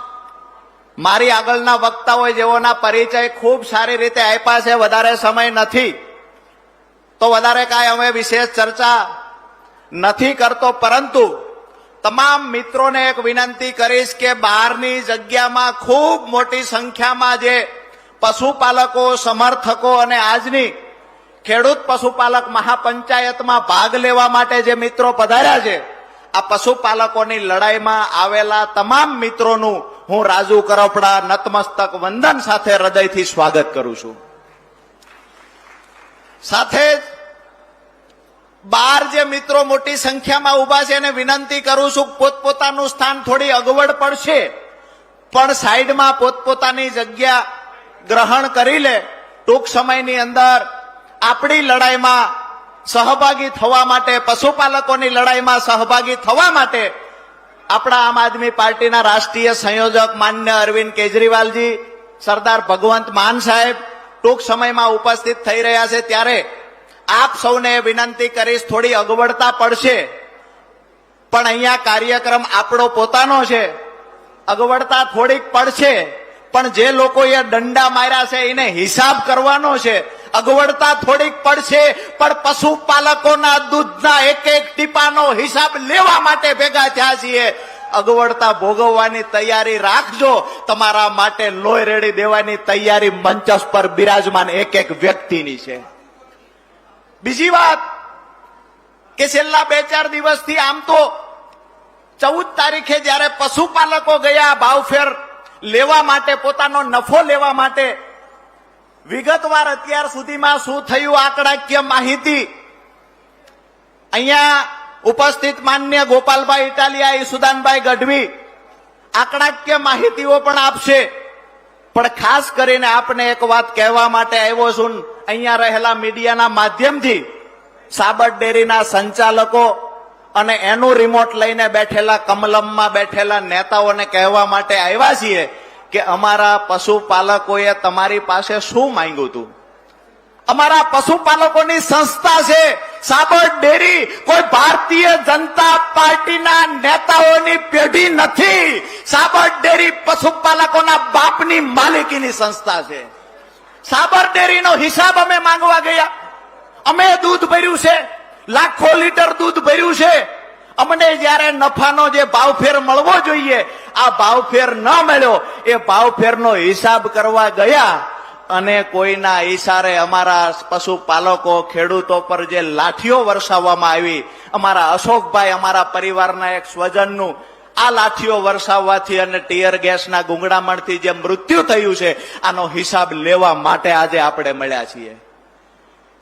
મારી આગળના વક્તાઓએ જેઓના પરિચય ખૂબ સારી રીતે આપ્યા છે, વધારે સમય નથી તો વધારે કાંઈ અમે વિશેષ ચર્ચા નથી કરતો, પરંતુ તમામ મિત્રોને એક વિનંતી કરીશ કે બહારની જગ્યામાં ખૂબ મોટી સંખ્યામાં જે પશુપાલકો, સમર્થકો અને આજની ખેડૂત પશુપાલક મહાપંચાયતમાં ભાગ લેવા માટે જે મિત્રો પધાર્યા છે, આ પશુપાલકોની લડાઈમાં આવેલા તમામ મિત્રોનું હું રાજુ કરપડા નતમસ્તક વંદન સાથે હૃદયથી સ્વાગત કરું છું। સાથે જ બહાર જે મિત્રો મોટી સંખ્યામાં ઉભા છે એને વિનંતી કરું છું, પોતપોતાનું સ્થાન થોડી અગવડ પડશે પણ સાઈડમાં પોતપોતાની જગ્યા ગ્રહણ કરી લે। ટૂંક સમયની અંદર આપણી લડાઈમાં સહભાગી થવા માટે, પશુપાલકોની લડાઈમાં સહભાગી થવા માટે આપણા આમ આદમી પાર્ટીના રાષ્ટ્રીય સંયોજક માન્ય અરવિંદ કેજરીવાલજી, સરદાર ભગવંત માન સાહેબ ટૂંક સમયમાં ઉપસ્થિત થઈ રહ્યા છે, ત્યારે આપ સૌને વિનંતી કરીશ, થોડી અગવડતા પડશે પણ અહીંયા કાર્યક્રમ આપણો પોતાનો છે, અગવડતા થોડીક પડશે પણ જે લોકોએ દંડા માર્યા છે એને હિસાબ કરવાનો છે। અગવડતા થોડીક પડશે પણ પશુપાલકોના દૂધના એક એક ટીપાનો હિસાબ લેવા માટે ભેગા થયા છીએ। અગવડતા ભોગવવાની તૈયારી રાખજો, તમારા માટે લોહી રેડી દેવાની તૈયારી મંચસ પર બિરાજમાન એક એક વ્યક્તિની છે। બીજી વાત કે છેલ્લા 2-4 દિવસથી આમ તો 14 તારીખે જ્યારે પશુપાલકો ગયા ભાવફેર લેવા માટે, પોતાનો નફો લેવા માટે, વિગતવાર અત્યાર સુધીમાં શું થયું આંકડાકીય માહિતી અહીંયા ઉપસ્થિત માન્ય ગોપાલભાઈ ઇટાલિયા, ઈસુદાનભાઈ ગઢવી આંકડાકીય માહિતીઓ પણ આપશે. પણ ખાસ કરીને આપને એક વાત કહેવા માટે આવ્યો છું, અહીંયા રહેલા મીડિયાના માધ્યમથી સાબર ડેરીના સંચાલકો અને એનું રિમોટ લઈને બેઠેલા, કમલમમાં બેઠેલા નેતાઓને કહેવા માટે આવ્યા છીએ કે અમારા પશુપાલકોએ તમારી પાસે શું માંગ્યું હતું? અમારા પશુપાલકોની સંસ્થા છે સાબર ડેરી, કોઈ ભારતીય જનતા પાર્ટીના નેતાઓની પેઢી નથી. સાબર ડેરી પશુપાલકોના બાપની માલિકીની સંસ્થા છે. સાબર ડેરીનો હિસાબ અમે માંગવા ગયા. અમે દૂધ ભર્યું છે, લાખો લીટર દૂધ ભર્યું છે. અમને જયારે નફાનો જે ભાવફેર મળવો જોઈએ, આ ભાવફેર ન મળ્યો. એ ભાવફેરનો હિસાબ કરવા ગયા અને કોઈના ઈશારે અમારા પશુપાલકો, ખેડૂતો પર જે લાઠીઓ વરસાવવામાં આવી, અમારા અશોકભાઈ, અમારા પરિવારના એક સ્વજનનું આ લાઠીઓ વરસાવવાથી અને ટીયર ગેસના ગુંગળામણથી જે મૃત્યુ થયું છે, આનો હિસાબ લેવા માટે આજે આપણે મળ્યા છીએ.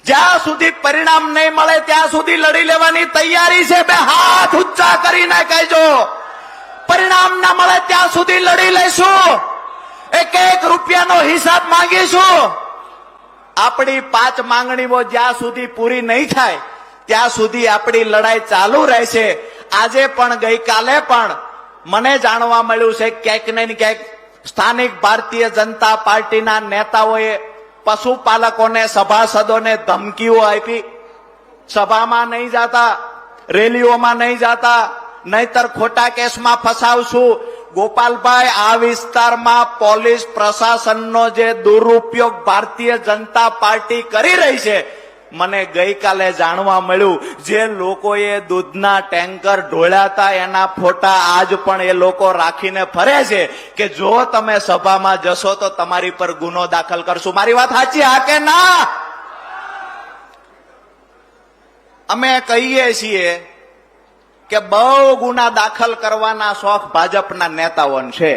જ્યાં સુધી પરિણામ નહીં મળે ત્યાં સુધી લડી લેવાની તૈયારી છે. બે હાથ ઊંચા કરીને કહેજો, પરિણામ ના મળે ત્યાં સુધી લડી લઈશું. 1-1 રૂપિયાનો હિસાબ માંગીશું. આપણી 5 માંગણીઓ જ્યાં સુધી પૂરી નહીં થાય ત્યાં સુધી આપણી લડાઈ ચાલુ રહેશે. આજે પણ, ગઈકાલે પણ મને જાણવા મળ્યું છે ક્યાંક ને ક્યાંક સ્થાનિક ભારતીય જનતા પાર્ટીના નેતાઓએ પશુપાલકોને, સભાસદોને ધમકીઓ આપી. સભામાં નહીં જાતા, રેલીઓમાં નહીં જાતા, નહીતર ખોટા કેસમાં ફસાવશું. ગોપાલભાઈ, આ વિસ્તારમાં પોલીસ પ્રશાસનનો જે દુરુપયોગ ભારતીય જનતા પાર્ટી કરી રહી છે, મને ગઈકાલે જાણવા મળ્યું. જે લોકોએ દૂધના ટેન્કર ઢોળ્યા હતા એના ફોટા આજ પણ એ લોકો રાખીને ફરે છે કે જો તમે સભામાં જશો તો તમારી પર ગુનો દાખલ કરશું. મારી વાત સાચી, હા કે ના? અમે કહીએ છીએ કે બહુ ગુના દાખલ કરવાના શોખ ભાજપના નેતાઓને છે.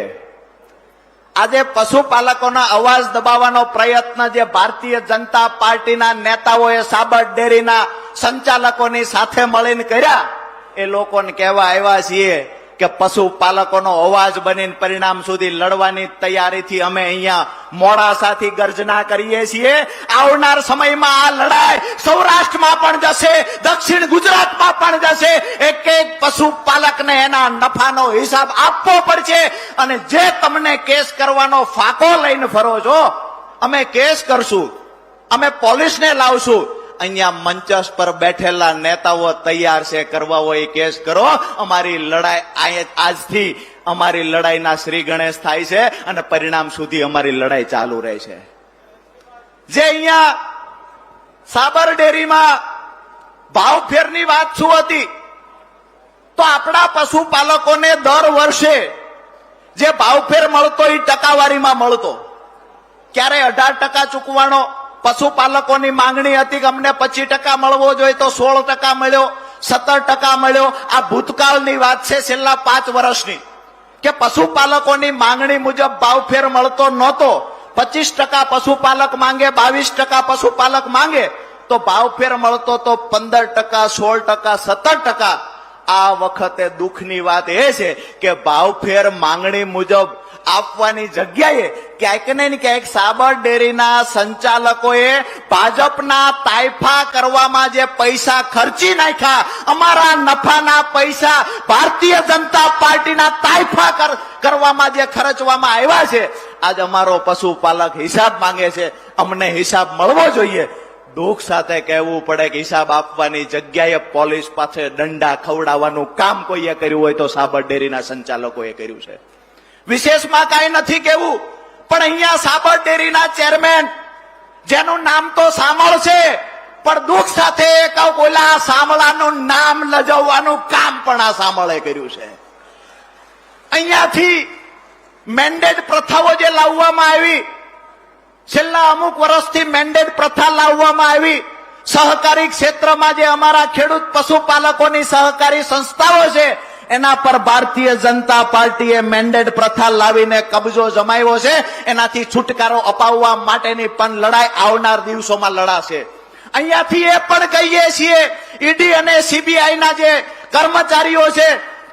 આજે પશુપાલકોના અવાજ દબાવવાનો પ્રયત્ન જે ભારતીય જનતા પાર્ટીના નેતાઓએ સાબર ડેરીના સંચાલકોની સાથે મળીને કર્યા, એ લોકોને કહેવા આવ્યા છીએ કે પશુપાલકોનો અવાજ બનીને પરિણામ સુધી લડવાની તૈયારીથી અમે અહીંયા મોડાસાથી ગર્જના કરીએ છીએ. આવનાર સમયમાં આ લડાઈ સૌરાષ્ટ્રમાં પણ જશે, દક્ષિણ ગુજરાતમાં પણ જશે. 1-1 પશુપાલકને એના નફાનો હિસાબ આપવો પડશે. અને જે તમને કેસ કરવાનો ફાંકો લઈને ફરો છો, અમે કેસ કરશું, અમે પોલીસને લાવશું. અહીંયા મંચસ પર બેઠેલા નેતાઓ તૈયાર છે કરવા હોય કેસ કરો. અમારી લડાઈ આજથી અમારી લડાઈના શ્રી ગણેશ થાય છે અને પરિણામ સુધી અમારી લડાઈ ચાલુ રહે છે. જે અહીંયા સાબર ડેરીમાં ભાવફેરની વાત શું હતી, તો આપણા પશુપાલકોને દર વર્ષે જે ભાવફેર મળતો એ ટકાવારીમાં મળતો. ક્યારે 18% ચૂકવાનો. પશુપાલકોની માંગણી હતી કે અમને 25% મળવો જોઈએ, તો 16% મળ્યો, 17% મળ્યો. આ ભૂતકાળની વાત છે, છેલ્લા 5 વર્ષની, કે પશુપાલકોની માંગણી મુજબ ભાવફેર મળતો નહોતો. 25% પશુપાલક માંગે, 22% પશુપાલક માંગે તો ભાવફેર મળતો તો 15%, 16%, 17%. આ વખતે દુઃખની વાત એ છે કે ભાવફેર માંગણી મુજબ આપવાની જગ્યાએ ક્યાંક ને ક્યાંક સાબર ડેરીના સંચાલકોએ ભાજપના તાઇફા કરવામાં જે પૈસા ખર્ચી નાખ્યા, અમારા નફાના પૈસા ભારતીય જનતા પાર્ટીના તાઇફા કરવામાં જે ખર્ચવામાં આવ્યા છે, આજ અમારો પશુપાલક હિસાબ માંગે છે. અમને હિસાબ મળવો જોઈએ. દુઃખ સાથે કહેવું પડે કે હિસાબ આપવાની જગ્યાએ પોલીસ પાસે દંડા ખવડાવવાનું કામ કોઈએ કર્યું હોય તો સાબર ડેરીના સંચાલકોએ કર્યું છે. વિશેષમાં કાંઈ નથી કેવું, પણ અહીંયા સાબર ડેરીના ચેરમેન, જેનું નામ તો સામળ છે, પણ દુઃખ સાથે કહું બોલા, સામળાનું નામ લજવવાનું કામ પણ આ સામળે કર્યું છે. અહીંયાથી મેન્ડેટ પ્રથાઓ જે લાવવામાં આવી, છેલ્લા અમુક વર્ષથી મેન્ડેટ પ્રથા લાવવામાં આવી સહકારી ક્ષેત્રમાં જે અમારા ખેડૂત પશુપાલકોની સહકારી સંસ્થાઓ છે એના પર ભારતીય જનતા પાર્ટીએ મેન્ડેટ પ્રથા લાવીને કબજો જમાવ્યો છે. એનાથી છુટકારો અપાવવા માટેની પણ લડાઈ આવનાર દિવસોમાં લડાશે. અહીંયાથી એ પણ કહીએ છીએ, ઈડી અને સીબીઆઈ ના જે કર્મચારીઓ છે,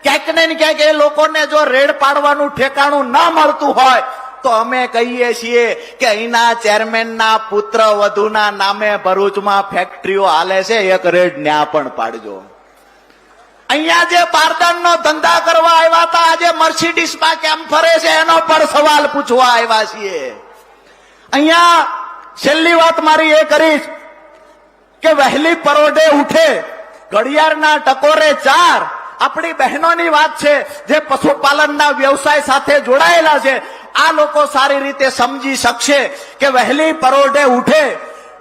ક્યાંક ને ક્યાંક એ લોકોને જો રેડ પાડવાનું ઠેકાણું ન મળતું હોય તો અમે કહીએ છીએ કે અહીંના ચેરમેનના પુત્ર વધુના નામે ભરૂચમાં ફેક્ટરીઓ હાલે છે, એક રેડ ન્યા પણ પાડજો. અહીંયા જે બારદાનનો ધંધા કરવા આવ્યા હતા, આજે મર્સિડીઝમાં કેમ ફરે છે એનો પર સવાલ પૂછવા આવ્યા છીએ. અહીંયા છેલ્લી વાત મારી એ કરીશ કે વહેલી પરોઢે ઉઠે ઘડિયાળના ટકોરે 4 આપણી બહેનોની વાત છે જે પશુપાલનના વ્યવસાય સાથે જોડાયેલા છે. આ લોકો સારી રીતે સમજી શકશે કે વહેલી પરોઢે ઉઠે,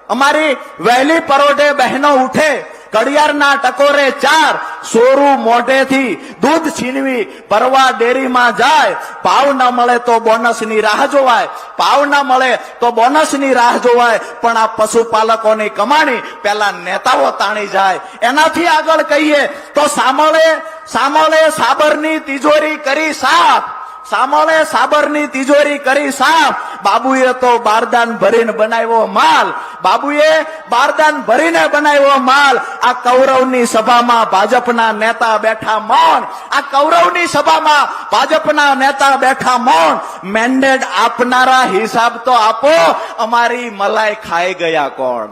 અમારી વહેલી પરોઢે બહેનો ઉઠે ઘડિયાળના ટકોરે 4 સોરું મોઢેથી દૂધ છીનવી ભરવા ડેરીમાં જાય. ભાવ ન મળે તો બોનસની રાહ જોવાય, ભાવ ન મળે તો બોનસની રાહ જોવાય, પણ આ પશુપાલકોની કમાણી પેલા નેતાઓ તાણી જાય. એનાથી આગળ કહીએ તો સામોલે સાબરની તિજોરી કરી સાફ, સામોલે સાબરની તિજોરી કરી સાફ. બાબુએ તો બારદાન ભરીને બનાવ્યો માલ, બાબુએ બારદાન ભરીને બનાવ્યો માલ. આ કૌરવની સભામાં ભાજપના નેતા બેઠા મૌન, આ કૌરવની સભામાં ભાજપના નેતા બેઠા મૌન. મેન્ડેટ આપનારા હિસાબ તો આપો, અમારી મલાઈ ખાઈ ગયા કોણ?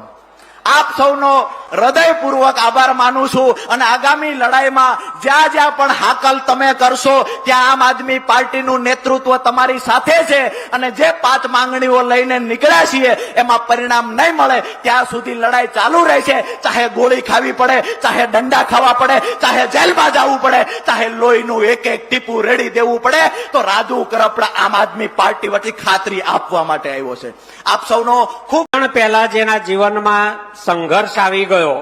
આપ સૌનો હૃદયપૂર્વક આભાર માનું છું અને આગામી લડાઈમાં જ્યાં જ્યાં પણ હાકલ તમે કરશો ત્યાં આમ આદમી પાર્ટીનું નેતૃત્વ તમારી સાથે છે અને જે 5 માંગણીઓ લઈને નીકળ્યા છીએ એમાં પરિણામ નહીં મળે ત્યાં સુધી લડાઈ ચાલુ રહેશે. ચાહે ગોળી ખાવી પડે, ચાહે દંડા ખાવા પડે, ચાહે જેલમાં જવું પડે, ચાહે લોહીનું એક એક ટીપું રેડી દેવું પડે, તો રાજુ કરપડા આમ આદમી પાર્ટી વચ્ચે ખાતરી આપવા માટે આવ્યો છે. આપ સૌનો ખૂબ પહેલા જેના જીવનમાં સંઘર્ષ આવી ગયો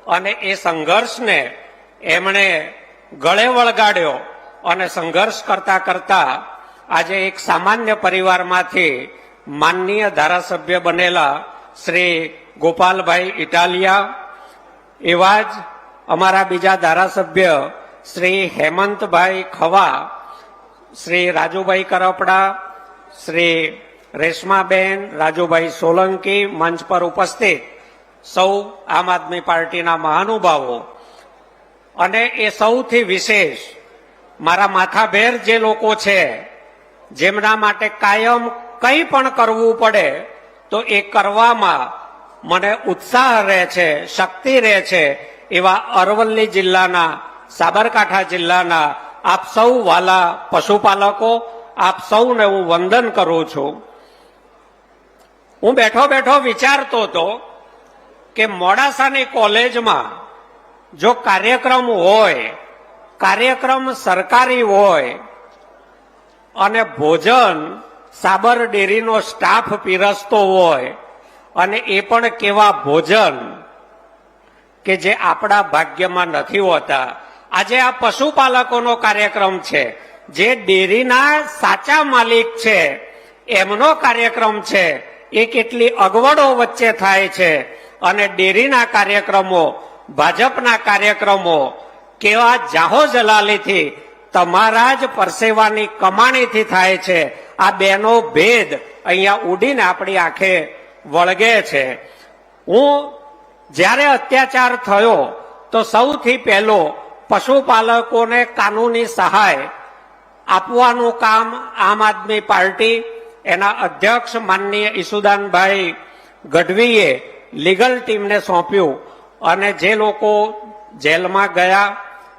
અને એ સંઘર્ષને એમણે ગળે વળગાડ્યો અને સંઘર્ષ કરતા કરતા આજે એક સામાન્ય પરિવારમાંથી માનનીય ધારાસભ્ય બનેલા શ્રી ગોપાલભાઈ ઇટાલિયા, એવા જ અમારા બીજા ધારાસભ્ય શ્રી હેમંતભાઈ ખવા, શ્રી રાજુભાઈ કરપડા, શ્રી રેશમાબેન, રાજુભાઈ સોલંકી, મંચ પર ઉપસ્થિત સૌ આમ આદમી પાર્ટીના મહાનુભાવો અને એ સૌથી વિશેષ મારા માથાભેર જે લોકો છે જેમના માટે કાયમ કંઈ પણ કરવું પડે તો એ કરવામાં મને ઉત્સાહ રહે છે, શક્તિ રહે છે, એવા અરવલ્લી જિલ્લાના, સાબરકાંઠા જિલ્લાના આપ સૌ વાલા પશુપાલકો, આપ સૌને હું વંદન કરું છું. હું બેઠો બેઠો વિચારતો હતો કે મોડાસાની કોલેજમાં જો કાર્યક્રમ હોય, કાર્યક્રમ સરકારી હોય અને ભોજન સાબર ડેરીનો સ્ટાફ પીરસતો હોય અને એ પણ કેવા ભોજન કે જે આપણા ભાગ્યમાં નથી હોતા. આજે આ પશુપાલકોનો કાર્યક્રમ છે, જે ડેરીના સાચા માલિક છે એમનો કાર્યક્રમ છે. એ કેટલી અગવડો વચ્ચે થાય છે અને ડેરીના કાર્યક્રમો, ભાજપના કાર્યક્રમો કેવા જાહો જલાલીથી તમારા જ પરસેવાની કમાણીથી થાય છે. આ બેનો ભેદ અહીંયા ઉડીને આપણી આંખે વળગે છે. હું જ્યારે અત્યાચાર થયો તો સૌથી પહેલો પશુપાલકોને કાનૂની સહાય આપવાનું કામ આમ આદમી પાર્ટી, એના અધ્યક્ષ માનનીય ઈસુદાનભાઈ ગઢવીએ લીગલ ટીમને સોંપ્યું અને જે લોકો જેલમાં ગયા,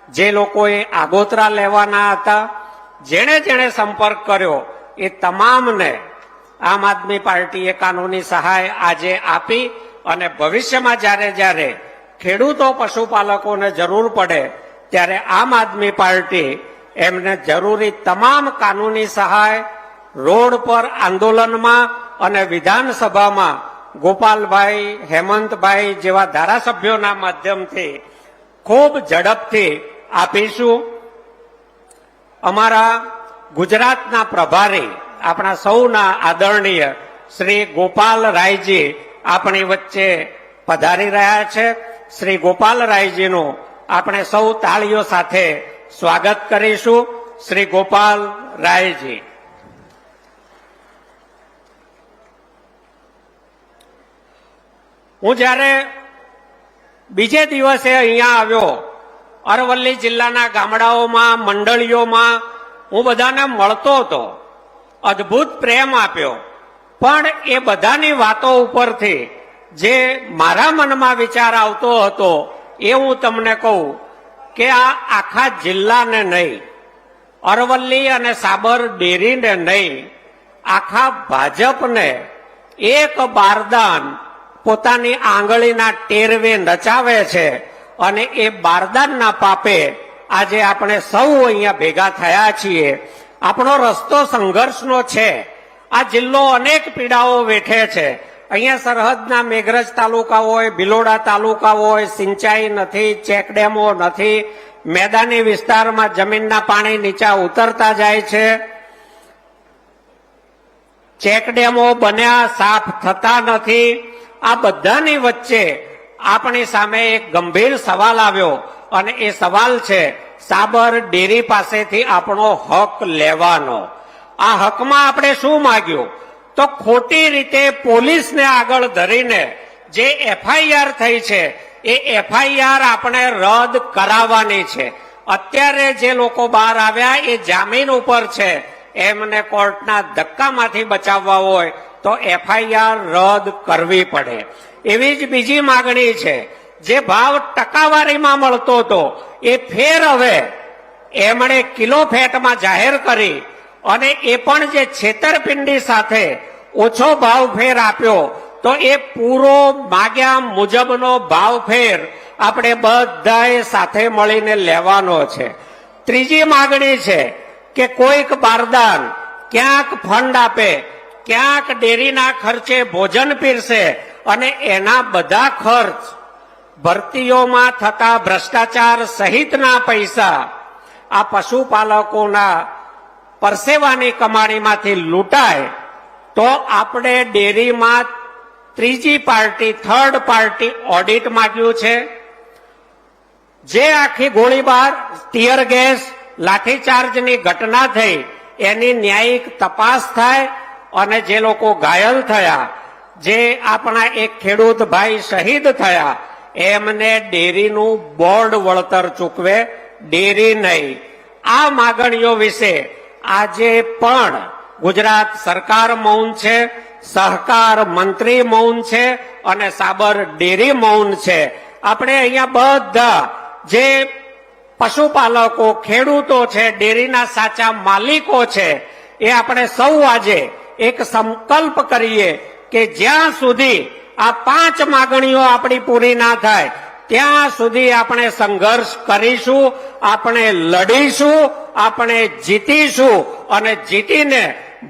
જે લોકોએ આગોતરા લેવાના હતા, જેણે જેણે સંપર્ક કર્યો એ તમામને આમ આદમી પાર્ટીએ કાનૂની સહાય આજે આપી અને ભવિષ્યમાં જ્યારે જ્યારે ખેડૂતો પશુપાલકોને જરૂર પડે ત્યારે આમ આદમી પાર્ટી એમને જરૂરી તમામ કાનૂની સહાય રોડ પર, આંદોલનમાં અને વિધાનસભામાં ગોપાલભાઈ, હેમંતભાઈ જેવા ધારાસભ્યોના માધ્યમથી ખૂબ ઝડપથી આપીશું. અમારા ગુજરાતના પ્રભારી, આપણા સૌના આદરણીય શ્રી ગોપાલ રાયજી આપણી વચ્ચે પધારી રહ્યા છે. શ્રી ગોપાલરાયજીનું આપણે સૌ તાળીઓ સાથે સ્વાગત કરીશું. શ્રી ગોપાલરાયજી. હું જ્યારે બીજે દિવસે અહીંયા આવ્યો, અરવલ્લી જિલ્લાના ગામડાઓમાં, મંડળીઓમાં હું બધાને મળતો હતો, અદ્ભુત પ્રેમ આપ્યો. પણ એ બધાની વાતો ઉપરથી જે મારા મનમાં વિચાર આવતો હતો એ હું તમને કહું કે આ આખા જિલ્લાને નહીં, અરવલ્લી અને સાબર ડેરીને નહીં, આખા ભાજપને એક બારદાન પોતાની આંગળીના ટેરવે નચાવે છે. અને એ બારદાનના પાપે આજે આપણે સૌ અહીંયા ભેગા થયા છીએ. આપણો રસ્તો સંઘર્ષનો છે. આ જિલ્લો અનેક પીડાઓ વેઠે છે. અહીંયા સરહદના મેઘરજ તાલુકા હોય, ભિલોડા તાલુકા હોય, સિંચાઈ નથી, ચેકડેમો નથી, મેદાની વિસ્તારમાં જમીનના પાણી નીચા ઉતરતા જાય છે, ચેકડેમો બન્યા સાફ થતા નથી. આ બધાની વચ્ચે આપણી સામે એક ગંભીર સવાલ આવ્યો અને એ સવાલ છે સાબર ડેરી પાસેથી આપણો હક લેવાનો. આ હકમાં આપણે શું માંગ્યું? તો ખોટી રીતે પોલીસને આગળ ધરીને જે એફઆઈઆર થઈ છે એ એફઆઈઆર આપણે રદ કરાવવાની છે. અત્યારે જે લોકો બહાર આવ્યા એ જામીન ઉપર છે, એમને કોર્ટના ધક્કામાંથી બચાવવા હોય તો એફઆઈઆર રદ કરવી પડે. એવી જ બીજી માગણી છે, જે ભાવ ટકાવારીમાં મળતો હતો એ ફેર હવે એમણે કિલો ફેટમાં જાહેર કરી અને એ પણ જે છેતરપિંડી સાથે ઓછો ભાવ ફેર આપ્યો તો એ પૂરો માગ્યા મુજબનો ભાવ ફેર આપણે બધાએ સાથે મળીને લેવાનો છે. ત્રીજી માગણી છે કે કોઈક બારદાન ક્યાંક ફંડ આપે, ક્યાંક ડેરીના ખર્ચે ભોજન પીરસે અને એના બધા ખર્ચ, ભરતીઓમાં થતા ભ્રષ્ટાચાર સહિતના પૈસા આ પશુપાલકોના પરસેવાની કમાણીમાંથી લૂંટાય તો આપણે ડેરીમાં ત્રીજી પાર્ટી, થર્ડ પાર્ટી ઓડિટ માંગ્યું છે. જે આખી ગોળીબાર, ટીયર ગેસ, લાઠીચાર્જની ઘટના થઈ એની ન્યાયિક તપાસ થાય અને જે લોકો ઘાયલ થયા, જે આપણા એક ખેડૂત ભાઈ શહીદ થયા, એમને ડેરીનું બોર્ડ વળતર ચૂકવે, ડેરી નહીં. આ માગણીઓ વિશે આજે પણ ગુજરાત સરકાર મૌન છે, સહકાર મંત્રી મૌન છે અને સાબર ડેરી મૌન છે. આપણે અહીંયા બધા જે પશુપાલકો, ખેડૂતો છે, ડેરીના સાચા માલિકો છે, એ આપણે સૌ આજે એક સંકલ્પ કરીએ કે જ્યાં સુધી આ 5 માગણીઓ આપણી પૂરી ના થાય ત્યાં સુધી આપણે સંઘર્ષ કરીશું, આપણે લડીશું, આપણે જીતીશું અને જીતીને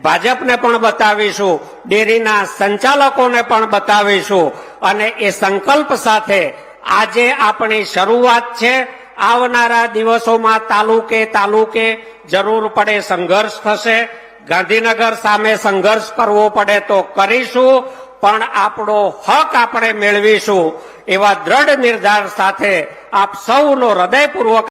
ભાજપને પણ બતાવીશું, ડેરીના સંચાલકોને પણ બતાવીશું. અને એ સંકલ્પ સાથે આજે આપણી શરૂઆત છે. આવનારા દિવસોમાં તાલુકે તાલુકે જરૂર પડે સંઘર્ષ થશે. ગાંધીનગર સામે સંઘર્ષ કરવો પડે તો કરીશું, પણ આપણો હક આપણે મેળવીશું એવા દ્રઢ નિર્ધાર સાથે આપ સૌનો હૃદયપૂર્વક